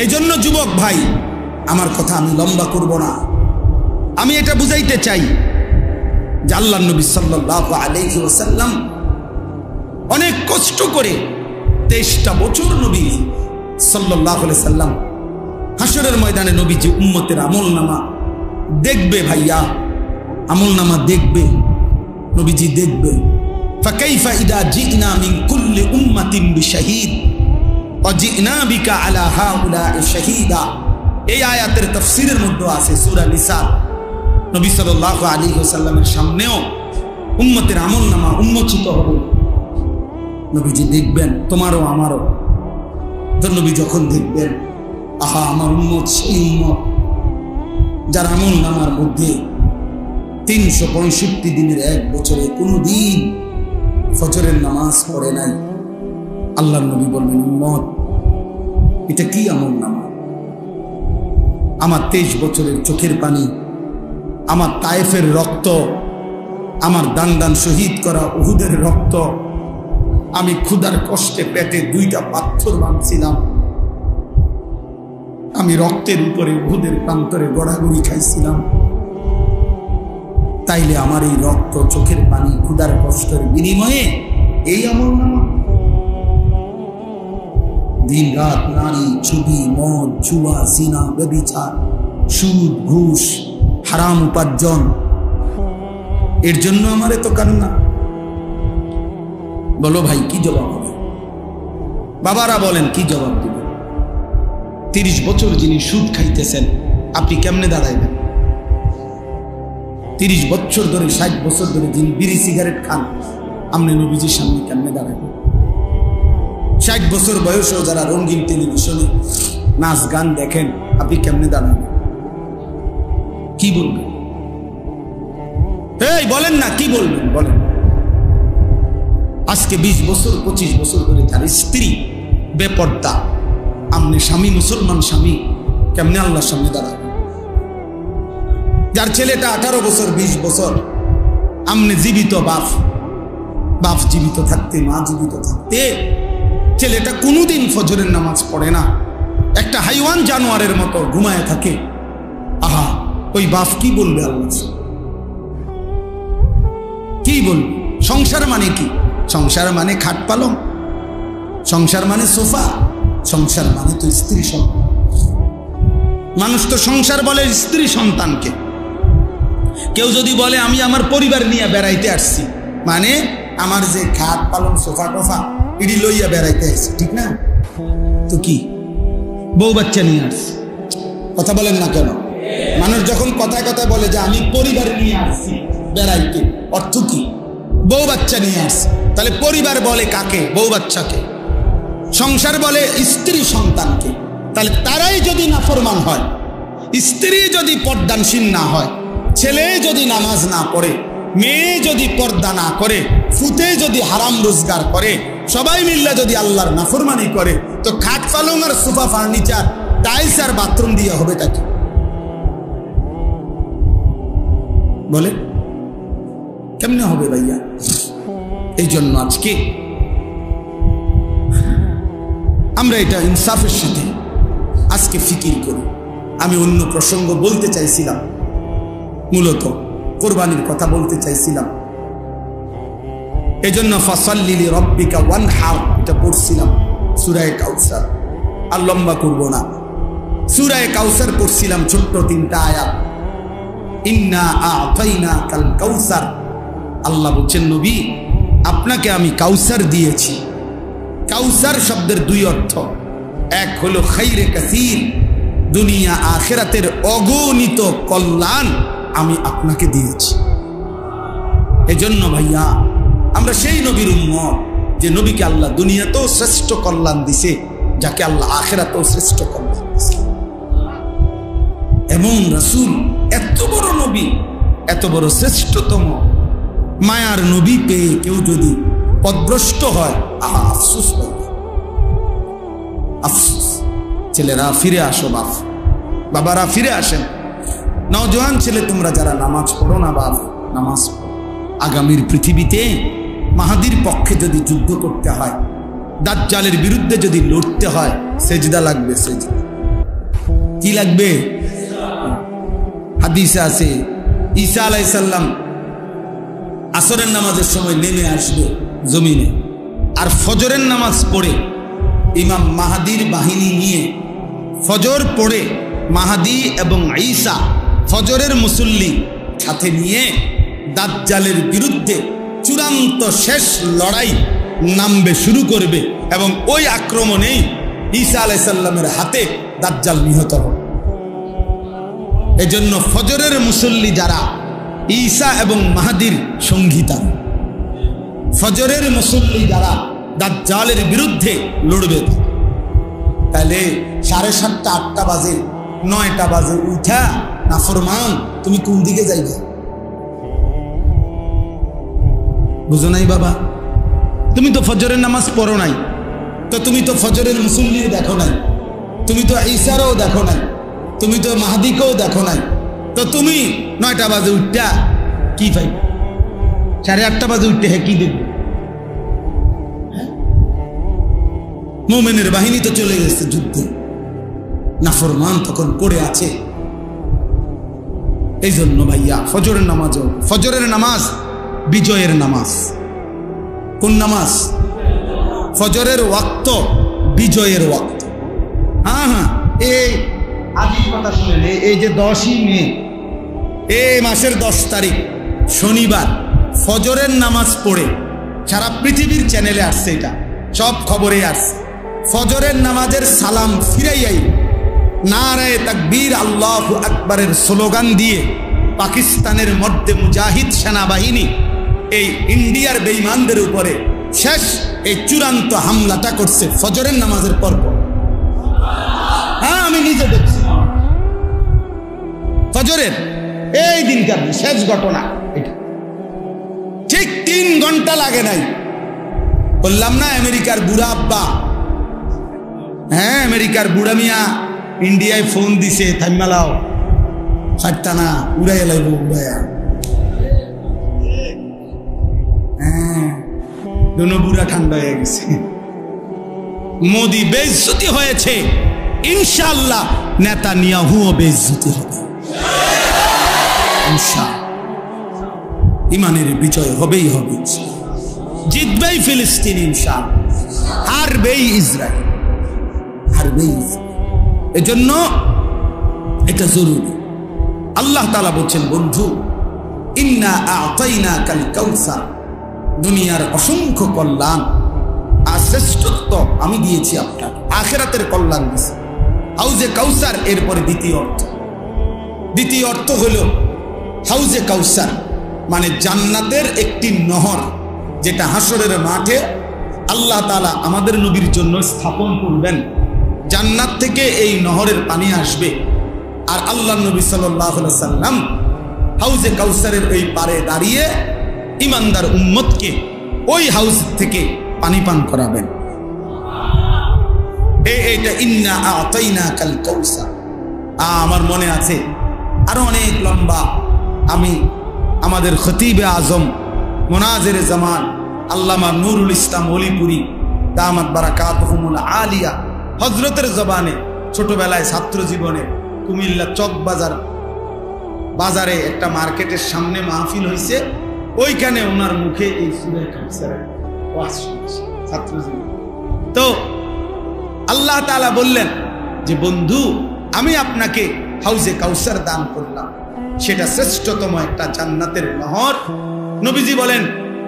এই জন্য যুবক ভাই, আমার কথা আমি লম্বা করব না, আমি এটা বুঝাইতে চাই যে আল্লাহর নবী সাল্লাল্লাহু আলাইহি ওয়াসাল্লাম অনেক কষ্ট করে 23টা বছর নবী সাল্লাল্লাহু আলাইহি সাল্লাম হাসরের ময়দানে নবীজি উম্মতের আমলনামা দেখবে। ভাইয়া, আমলনামা দেখবে, নবীজি দেখবে। ফাকাইফা ইদা জিনা মিন কুল্লি উম্মাতিন বিশাহিদ ওয়া জিনা বিকা আলা হাউলা'i শাহীদা। এই আয়াতের তাফসীরের মধ্যে আছে সূরা নিসা। নবী সাল্লাল্লাহু আলাইহি ওয়াসাল্লামের সামনেও উম্মতের আমলনামা উন্মোচিত হবে, নবীজি দেখবেন, তোমারও আমারও। তো নবী যখন দেখবেন, আহা আমার উম্মত সেই উম্মত যার আমলনামার মধ্যে 365 দিনের এক বছরে কোনোদিন ফজরের নামাজ পড়ে নাই। আল্লাহর নবী বলবেন, উম্মত এটা কি আমলনামা? আমার 23 বছরের চোখের পানি, আমার তায়েফের রক্ত, আমার দান দান শহীদ করা উহুদের রক্ত, আমি ক্ষুধার কষ্টে পেটে 2টা পাথর বাঁধছিলাম, আমি রক্তের উপরে উহুদের প্রান্তরে গড়াগড়ি খাইছিলাম, তাইলে আমার এই রক্ত, চোখের পানি, ক্ষুধার কষ্টের বিনিময়ে এই আমলনামা? দিন রাত নারী, চুরি, মদ, জুয়া, জিনা, ব্যভিচার, সুদ, ঘুষ, হারাম উপার্জন, এর জন্য আমার এত কান্না? বলো ভাই, কি জবাব হবে? বাবারা বলেন, কি জবাব দিবেন? 30 বছর যিনি সুদ খাইতেছেন, আপনি কেমনে দাঁড়াইবেন? 30 বছর ধরে, 60 বছর ধরে যিনি বিড়ি সিগারেট খান, আপনি নবীজির সামনে কেমনে দাঁড়াইবেন? 60 বছর বয়সেও যারা রঙিন টেলিভিশনে নাচ গান দেখেন, আপনি কেমনে দাঁড়াবেন? কি বলবেন? এই বলেন না, কি বলবেন? বলেন। আজকে 20 বছর 25 বছর ধরে যার স্ত্রী বেপর্দা, আপনি স্বামী, মুসলমান স্বামী, কেমনে আল্লাহর সামনে দাঁড়াবেন? যার ছেলেটা 18 বছর 20 বছর, আপনি জীবিত বাপ, বাপ জীবিত থাকতে, মা জীবিত থাকতে ছেলেটা কোনোদিন ফজরের নামাজ পড়ে না, একটা হাইওয়ান জানোয়ারের মতো ঘুমায় থাকে, আহা ওই বাপ কি বলবে? আল্লাহ কি বলবে? সংসার মানে কি? সংসার মানে খাট পালং, সংসার মানে সোফা, সংসার মানে তো স্ত্রী সন্তান। মানুষ তো সংসার বলে স্ত্রী সন্তানকে। কেউ যদি বলে আমি আমার পরিবার নিয়ে বেড়াইতে আসছি, মানে আমার যে খাট পালং, সোফা টোফা, ইডি লইয়া বেড়াইতে আসছি, ঠিক না? তো কি বউ বাচ্চা নিয়ে আসছি? কথা বলেন না কেন? মানুষ যখন কথায় কথায় বলে যে আমি পরিবার নিয়ে আসছি বেড়াইতে, অর্থ কি? বউ বাচ্চা নিয়ে আসছি। তাহলে পরিবার বলে কাকে? বউ বাচ্চাকে। সংসার বলে স্ত্রী সন্তানকে। তাহলে তারাই যদি নাফরমান হয়, স্ত্রী যদি পর্দানশীল না হয়, ছেলে যদি নামাজ না পড়ে, মেয়ে যদি পর্দা না করে, ফুতে যদি হারাম রোজগার করে, সবাই মিল্লা যদি আল্লাহর নাফরমানি করে, তো খাট পালং আর সোফা ফার্নিচার, টাইলস আর বাথরুম দিয়ে হবে তাকে? বলে কেমনে হবে ভাইয়া? এই জন্য আজকে আমরা এটা ইনসাফের সাথে আজকে ফিকির করি। আমি অন্য প্রসঙ্গ বলতে চাইছিলাম, মূলত কোরবানির কথা বলতে চাইছিলাম। এই জন্য ফাসাল্লি লিরাব্বিকা ওয়ানহার এটা পড়ছিলাম, সূরা কাউসার। আর লম্বা করব না, সূরা কাউসার পড়ছিলাম, ছোট্ট 3টা আয়াত। ইন্না আ'তাইনাকাল কাউসার, আল্লাহ বলছেন নবী আপনাকে আমি কাউসার দিয়েছি। কাউসার শব্দের 2 অর্থ, এক হলো খাইরে কাসীর, দুনিয়া আখিরাতের অগণিত কল্যাণ আমি আপনাকে দিয়েছি। এজন্য ভাইয়া আমরা সেই নবীর উম্মত যে নবীকে আল্লাহ দুনিয়াতেও শ্রেষ্ঠ কল্যাণ দিছে, যাকে আল্লাহ আখিরাতেও শ্রেষ্ঠ কল্যাণ দিছে। এবং রাসূল এত বড় নবী, এত বড় শ্রেষ্ঠতম মায়ার নবী পেয়ে কেউ যদি পথভ্রষ্ট হয়, আফসোস পাবে, আফসোস। ছেলেরা ফিরে আসো, বাবারা ফিরে আসেন। নওজোয়ান ছেলে তোমরা যারা নামাজ পড়ো না, বাপ নামাজ পড়ো। আগামীর পৃথিবীতে মাহাদির পক্ষে যদি যুদ্ধ করতে হয়, দাজ্জালের বিরুদ্ধে যদি লড়তে হয়, সেজদা লাগবে। সেজদা কি লাগবে? হাদিসে আছে ঈসা আলাইহিস সালাম আসরের নামাজের সময় নেমে আসবে জমিনে, আর ফজরের নামাজ পড়ে ইমাম মাহাদির বাহিনী নিয়ে ফজর পড়ে মাহাদি এবং ঈসা ফজরের মুসল্লি সাথে নিয়ে দাজ্জালের বিরুদ্ধে চূড়ান্ত শেষ লড়াই নামবে, শুরু করবে। এবং ওই আক্রমণেই ঈসা আলাইহিস সালামের হাতে দাজ্জাল নিহত হবে। এজন্য ফজরের মুসল্লি যারা ঈসা এবং মাহাদির সঙ্গীতা, ফজরের মুসল্লি যারা দাজ্জালের বিরুদ্ধে লড়বে। তাহলে 7:30 8টা বাজে 9টা বাজে উঠা নাফরমান তুমি কোন দিকে যাইবে? বুঝো নাই বাবা? তুমি তো ফজরের নামাজ পড়ো নাই, তো তুমি তো ফজরের মুসল্লি দেখো নাই, তুমি তো ঈসারও দেখো নাই, তুমি তো মাহাদিকেও দেখো নাই, তো তুমি 9টা বাজে উঠটা কি পাই? 8:30 বাজে উঠতে হ্যাঁ কি দেখবে? মুমিনের বাহিনী তো চলে গেছে যুদ্ধে, নাফরমান তখন পড়ে আছে। এই জন্য ভাইয়া ফজরের নামাজও, ফজরের নামাজ বিজয়ের নামাজ। কোন নামাজ? ফজরের ওয়াক্ত বিজয়ের ওয়াক্ত। হ্যাঁ, এই আজই কথা শুনেন, এই যে 10ই মে, এই মাসের 10 তারিখ শনিবার ফজরের নামাজ পড়ে সারা পৃথিবীর চ্যানেলে আসছে, এটা সব খবরে আসছে। ফজরের নামাজের সালাম ফিরাইয়াই নারায়ে তাকবীর আল্লাহু আকবারের স্লোগান দিয়ে পাকিস্তানের মধ্যে মুজাহিদ সেনাবাহিনী এই ইন্ডিয়ার বেঈমানদের উপরে শেষ এই চূড়ান্ত হামলাটা করছে ফজরের নামাজের পর। হ্যাঁ, আমি নিজে দেখছি ফজরের এই দিনকার শেষ ঘটনা এটা। ঠিক 3 ঘন্টা লাগে নাই, বললাম না আমেরিকার বুড়া আব্বা, হ্যাঁ আমেরিকার বুড়া মিয়া ইন্ডিয়ায় ফোন দিছে, থাইমালাও ছাড়তা না, উড়াইয়া লাইব উড়াইয়া। হ্যাঁ, দোনো বুড়া ঠান্ডা হয়ে গেছে। মোদি বেইজ্জতি হয়েছে, ইনশাআল্লাহ নেতানিয়াহুও বেইজ্জতি হবে। ইমানের বিজয় হবেই হবে, জিতবেই ফিলিস্তিন ইনশাআল্লাহ, হারবেই ইসরায়েল, হারবেই ইসরায়েল। এজন্য এটা জরুরি। আল্লাহ তাআলা বলছেন, বন্ধু ইন্না আ'তাইনাকাল কাউসার, দুনিয়ার অসংখ্য কল্যাণ আর শ্রেষ্ঠত্ব আমি দিয়েছি আপনাকে, আখিরাতের কল্যাণ দিয়েছি। হাউজে কাউসার এরপরে দ্বিতীয় অর্থ হলো হাউজে কাউসার মানে জান্নাতের একটি নহর, যেটা হাসরের মাঠে আল্লাহ তাআলা আমাদের নবীর জন্য স্থাপন করবেন। জান্নাত থেকে এই নহরের পানি আসবে, আর আল্লাহ নবী সাল্লাল্লাহু আলাইহি সাল্লাম হাউজে কাউসারের ওই পারে দাঁড়িয়ে ইমানদার উম্মতকে ওই হাউজ থেকে পানি পান করাবেন। এইটা ইন্না আ'তাইনাকাল কাউসার। আমার মনে আছে আরো অনেক লম্বা, আমি আমাদের খতিবে আজম মুনাজিরে জামান আল্লামা নুরুল ইসলাম ওলিপুরি দামাত বারাকাতুহুমুল আলিয়া হযরতের জবানে ছোটবেলায় ছাত্র জীবনে কুমিল্লা চক বাজারে একটা মার্কেটের সামনে মাহফিল হয়েছে, ওইখানে ওনার মুখে এই সূরা কাউসারের ওয়াজ শুনছি ছাত্র জীবনে। তো আল্লাহ তাআলা বললেন যে বন্ধু আমি আপনাকে হাউজে কাউসার দান করলাম, সেটা শ্রেষ্ঠতম একটা জান্নাতের নহর। নবীজি বলেন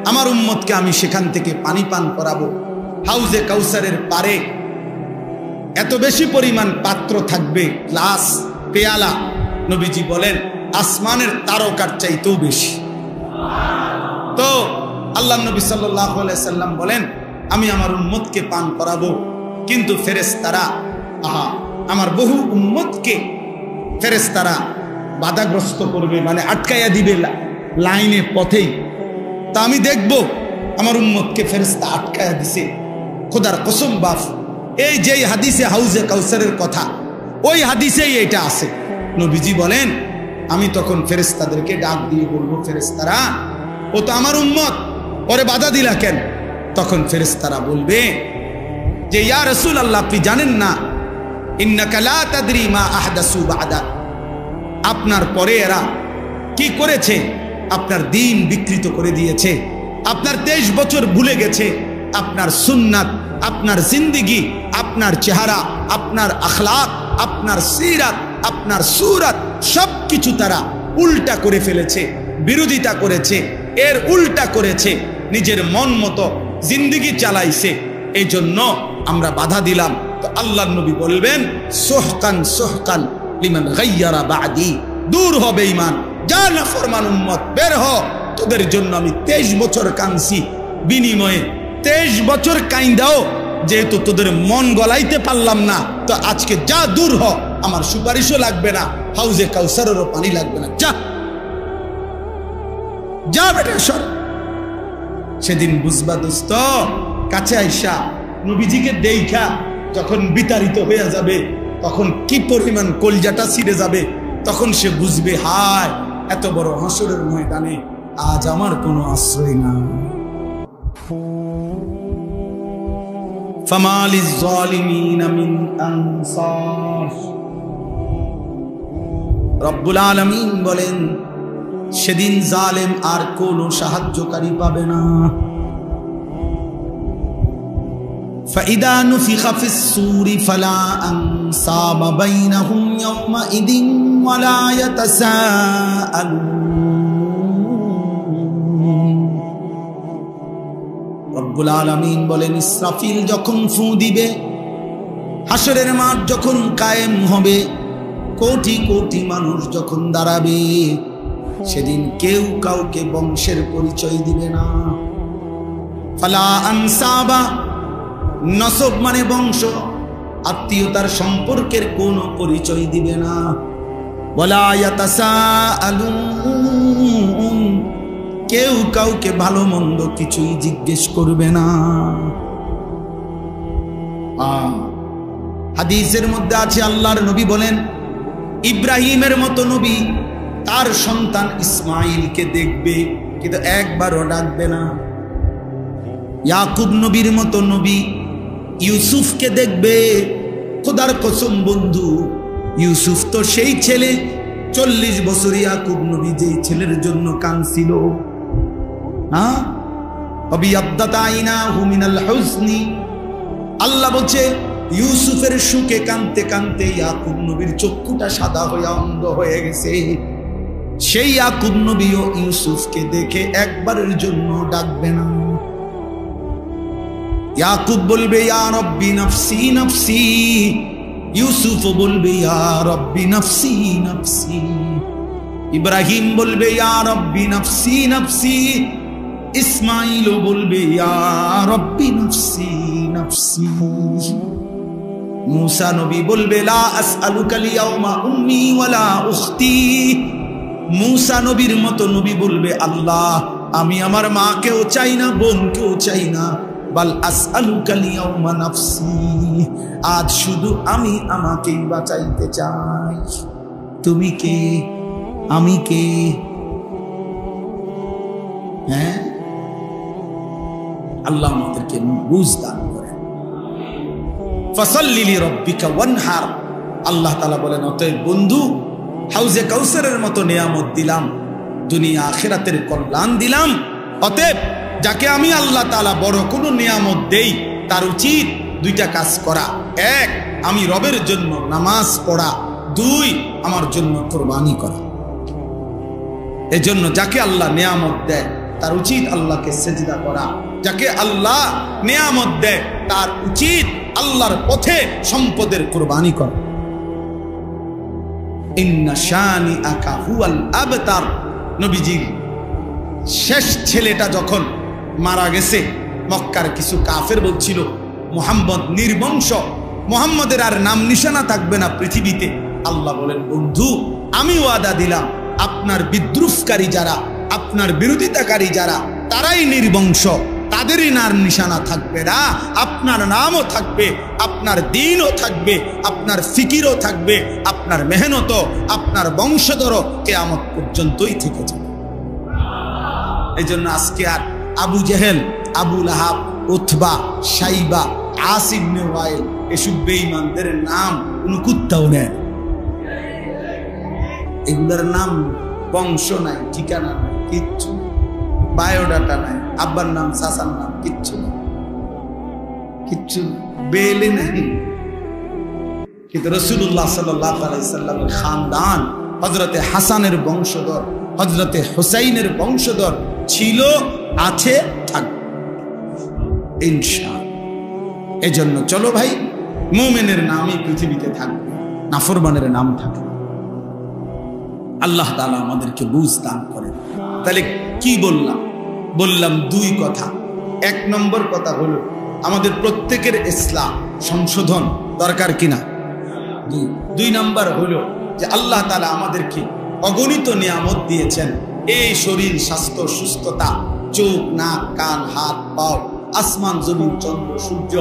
আমার উম্মতকে আমি সেখান থেকে পানি পান করাবো। হাউজে কাউসারের পারে এত বেশি পরিমাণ পাত্র থাকবে, গ্লাস পেয়ালা, নবীজি বলেন আসমানের তারকার চাইতেও বেশি। তো আল্লাহ নবী সাল্লাল্লাহু আলাইহি সাল্লাম বলেন আমি আমার উম্মতকে পান করাবো। কিন্তু ফেরেশতারা আমার বহু উম্মতকে ফেরেশতারা বাধাগ্রস্ত করবে, মানে আটকাইয়া দিবে লাইনে পথেই। তা আমি দেখব আমার উম্মতকে ফেরেশতা আটকাইয়া দিছে। খোদার কসম বাপ, এই যেই হাদিসে হাউজে কাউসারের কথা, ওই হাদিসেই এটা আছে। নবীজি বলেন, আমি তখন ফেরেশতাদেরকে ডাক দিয়ে বলবো, ফেরেশতারা ও তো আমার উম্মত, ওরে বাধা দিলা কেন? তখন ফেরেশতারা বলবে যে ইয়া রাসূলুল্লাহ, আপনি জানেন না, ইন্নাকা লা তাদরি মা আহদাসু বা'দাক, আপনার পরে এরা কি করেছে? আপনার দিন বিকৃত করে দিয়েছে, আপনার 23 বছর ভুলে গেছে, আপনার সুন্নাত, আপনার জিন্দেগি, আপনার চেহারা, আপনার আখলাক, আপনার সিরাত, আপনার সুরাত সবকিছু তারা উল্টা করে ফেলেছে, বিরোধিতা করেছে, এর উল্টা করেছে, নিজের মন মতো জিন্দেগি চালাইছে। এই জন্য আমরা বাধা দিলাম। তো আল্লাহর নবী বলবেন, সুহকান সুহকান লিমান গায়্যারা বা'দি, দূর হবে ঈমান, যা নাফরমান উম্মত বের হ, তোদের জন্য আমি 23 বছর কাঁদছি, বিনিময়ে 23 বছর কাইন্দাও যেহেতু তোদের মন গলাইতে পারলাম না, তো আজকে যা দূর হ, আমার সুপারিশও লাগবে না, হাউজে কাউসারেরও পানি লাগবে না, যা যা বেটা সর। সেদিন বুঝবা দোস্ত, কাছে আইসা নবীজিকে দেইখা যখন বিতাড়িত হয়ে যাবে, তখন কি পরিমাণ কলজাটা ছিঁড়ে যাবে, তখন সে বুঝবে, হায় এত বড় হাসরের ময়দানে আজ আমার কোনো আশ্রয় না। ফামালিজ জালিমিনা মিন আনসার। রব্বুল আলামিন বলেন, সেদিন জালেম আর কোনো সাহায্যকারী পাবে না। فإذا نفخ في الصور فلا أنساب بينهم يومئذ ولا يتساءلون। রব্বুল আলামিন বলেন, ইসরাফিল যখন ফু দিবে, হাসরের মাঠ যখন কায়েম হবে, কোটি কোটি মানুষ যখন দাঁড়াবে, সেদিন কেউ কাউকে বংশের পরিচয় দিবে না। ফালা আনসাবা, নসব মানে বংশ, আত্মীয়তার সম্পর্কের কোনো পরিচয় দিবে না। ওয়ালা ইয়াতাসাআলুন, কেউ কাউকে ভালো মন্দ কিছুই জিজ্ঞেস করবে না। হাদিসের মধ্যে আছে, আল্লাহর নবী বলেন, ইব্রাহিমের মতো নবী তার সন্তান ইসমাইলকে দেখবে, কিন্তু একবারও ডাকবে না। ইয়াকুব নবীর মতো নবী ইউসুফকে দেখবে। খোদার কসম বন্ধু, ইউসুফ তো সেই ছেলে, 40 বছর ইয়াকুব নবী যেই ছেলের জন্য কাঁদছিল, আল্লাহ বলছে, ইউসুফের সুখে কাঁদতে কাঁদতে ইয়াকুব নবীর চক্ষুটা সাদা হয়ে অন্ধ হয়ে গেছে। সেই ইয়াকুব নবীও ইউসুফকে দেখে একবারের জন্য ডাকবে না। ইয়াকুব বলবে, ইয়া রব্বি নফসি নফসি, ইউসুফ বলবে, ইয়া রব্বি নফসি নফসি। ইব্রাহিম বলবে, ইয়া রব্বি নফসি নফসি। ইসমাইল বলবে, ইয়া রব্বি নফসি নফসি। মুসা নবী বলবে, লা আসআলুকাল ইয়াউমা উম্মি ওয়ালা উখতি। মুসা নবীর মতো নবী বলবে, আল্লাহ আমি আমার মাকেও চাই না, বোনকেও চাই না, বাল আসআলুকাল ইয়াউমা নাফসি, আজ শুধু আমি আমাকেই বাঁচাইতে চাই। তুমি কে, আমি কে? হ্যাঁ, আল্লাহ আমাদেরকে বুঝ দান করেন। ফাসাল্লি লিরাব্বিকা ওয়ানহার, আল্লাহ তাআলা বলেন, অতএব বন্ধু, হাউজে কাউসারের মতো নিয়ামত দিলাম, দুনিয়া আখিরাতের কল্যাণ দিলাম। অতএব যাকে আমি আল্লাহ তাআলা বড় কোনো নিয়ামত দেই, তার উচিত 2টা কাজ করা। 1, আমি রবের জন্য নামাজ পড়া। 2, আমার জন্য কুরবানি করা। এজন্য যাকে আল্লাহ নিয়ামত দেয়, তার উচিত আল্লাহকে সেজদা করা। যাকে আল্লাহ নিয়ামত দেয়, তার উচিত আল্লাহর পথে সম্পদের কুরবানি করা। ইন্না শানিআকা হুয়াল আবতার। নবীজির শেষ ছেলেটা যখন মারা গেছে, মক্কার কিছু কাফের বলছিল মুহাম্মদ নির্বংশ, মুহাম্মদের আর নাম নিশানা থাকবে না পৃথিবীতে। আল্লাহ বলেন, বন্ধু আমি ওয়াদা দিলাম আপনার বিদ্রুপকারী যারা, আপনার বিরোধিতাকারী যারা, তারাই নির্বংশ, তাদেরই নার নিশানা থাকবে না, আপনার নামও থাকবে, আপনার দিনও থাকবে, আপনার ফিকিরও থাকবে, আপনার মেহনতও, আপনার বংশধরও কিয়ামত পর্যন্তই থেকে যাবে। এই জন্য আজকে আর আবু জেহেল, আবু লাহাব, উতবা, সাইবা, আস ইবনে ওয়াইল এসব বেঈমানদের নাম কোন কুত্তাও নেয়। এগুলোর নাম বংশ নাই, ঠিকানা নাই, কিচ্ছু বায়োডাটা নাই, আব্বার নাম চাচার নাম কিচ্ছু নাই, কিচ্ছু বেলে নাই। কিন্তু রাসূলুল্লাহ সাল্লাল্লাহু আলাইহি সাল্লামের খানদান হযরতে হাসানের বংশধর, হযরতে হুসাইনের বংশধর ছিল, আছে, থাকবে ইনশাআল্লাহ। এজন্য চলো ভাই, মুমিনের নামই পৃথিবীতে থাকবে, নাফরমানের নাম থাকবে। আল্লাহ তাআলা আমাদেরকে বুঝ দান করেন। তাহলে কি বললাম? বললাম দুই কথা। এক নম্বর কথা হলো আমাদের প্রত্যেকের ইসলাম সংশোধন দরকার কিনা। দুই নম্বর হলো যে আল্লাহ তাআলা আমাদেরকে অগণিত নিয়ামত দিয়েছেন, এই শরীর, স্বাস্থ্য, সুস্থতা, চোখ, নাক, কান, হাত, পাও, আসমান, জমিন, চন্দ্র, সূর্য,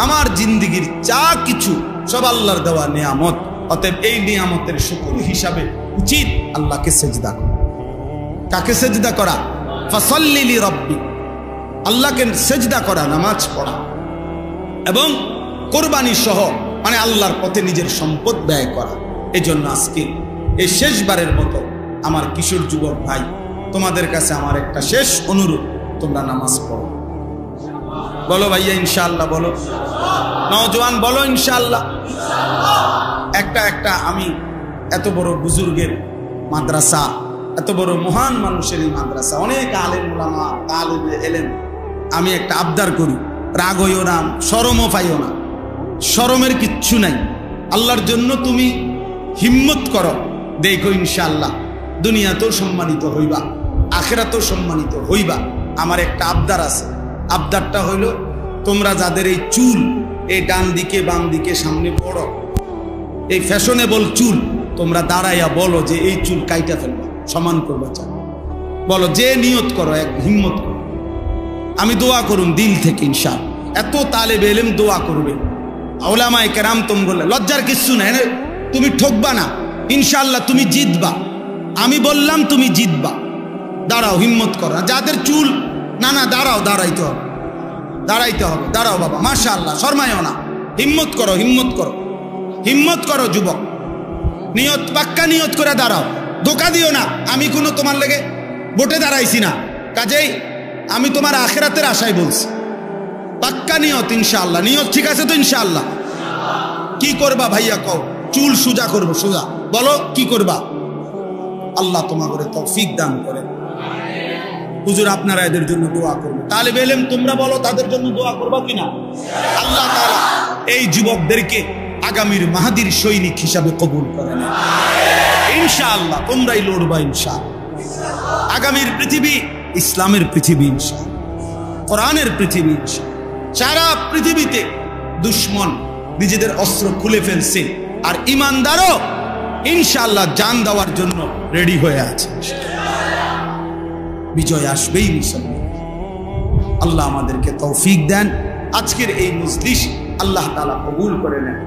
আমার জিন্দেগির যা কিছু সব আল্লাহর দেওয়া নিয়ামত। অতএব এই নিয়ামতের শুকর হিসাবে উচিত আল্লাহকে সেজদা করা। কাকে সেজদা করা? ফাসাল্লি লিরাব্বিক, আল্লাহকে সেজদা করা, নামাজ পড়া এবং কোরবানি সহ, মানে আল্লাহর পথে নিজের সম্পদ ব্যয় করা। এই জন্য আজকে এই শেষবারের মতো আমার কিশোর যুবক ভাই, তোমাদের কাছে আমার একটা শেষ অনুরোধ, তোমরা নামাজ পড়ো। বলো ভাইয়া ইনশাআল্লাহ, বলো নওজোয়ান, বলো ইনশাআল্লাহ। একটা আমি এত বড় বুজুর্গের মাদ্রাসা, এত বড় মহান মানুষের এই মাদ্রাসা, অনেক আলেম উলামা, তালিবে ইলম, আমি একটা আবদার করি, রাগ হইও না, শরমও পাইও না, শরমের কিচ্ছু নাই। আল্লাহর জন্য তুমি হিম্মত করো, দেখো ইনশাআল্লাহ দুনিয়াতেও সম্মানিত হইবা, আখিরাতেও সম্মানিত হইবা। আমার একটা আবদার আছে, আবদারটা হইল তোমরা যাদের এই চুল, এই ডান দিকে বাম দিকে সামনে বড়, এই ফ্যাশনেবল চুল, তোমরা দাঁড়াইয়া বলো যে এই চুল কাইটা ফেলবা, সমান করবা, চাই বলো, যে নিয়ত করো, এক হিম্মত করো। আমি দোয়া করুন দিল থেকে ইনশাআল্লাহ। এত তালেবে ইলম দোয়া করবে, উলামায়ে কেরাম, তোম বললে লজ্জার কিচ্ছু নাই, তুমি ঠকবা না ইনশাআল্লাহ, তুমি জিতবা। আমি বললাম তুমি জিতবা, দাঁড়াও, হিম্মত করো। যাদের চুল না, দাঁড়াও, দাঁড়াইতে হবে, দাঁড়াও বাবা, মাশাআল্লাহ, শর্মায়ও না, হিম্মত করো, হিম্মত করো, হিম্মত করো যুবক, নিয়ত, পাক্কা নিয়ত করে দাঁড়াও, ধোকা দিও না। আমি কোনো তোমার লেগে ভোটে দাঁড়াইছি না, কাজেই আমি তোমার আখিরাতের আশায় বলছি, পাক্কা নিয়ত ইনশাআল্লাহ। নিয়ত ঠিক আছে তো ইনশাআল্লাহ? কি করবা ভাইয়া কও? চুল সোজা করবো, সোজা বলো, কি করবা? আল্লাহ তোমাদের তৌফিক দান করে। হুজুর আপনারা এদের জন্য দোয়া করবে, তালেবে ইলম তোমরা বলো তাদের জন্য দোয়া করবা কিনা? আল্লাহ তাআলা এই যুবকদেরকে আগামীর মাহাদির সৈনিক হিসাবে কবুল করেন ইনশাআল্লাহ। তোমরাই লড়বা ইনশাআল্লাহ। আগামীর পৃথিবী ইসলামের পৃথিবী ইনশাআল্লাহ, কোরআনের পৃথিবী ইনশাআল্লাহ। সারা পৃথিবীতে দুশ্মন নিজেদের অস্ত্র খুলে ফেলছে, আর ইমানদারও ইনশাআল্লাহ জান দেওয়ার জন্য রেডি হয়ে আছে। বিজয় আসবেই মুসলমান। আল্লাহ আমাদেরকে তৌফিক দেন। আজকের এই মজলিস আল্লাহ তাআলা কবুল করে নেন।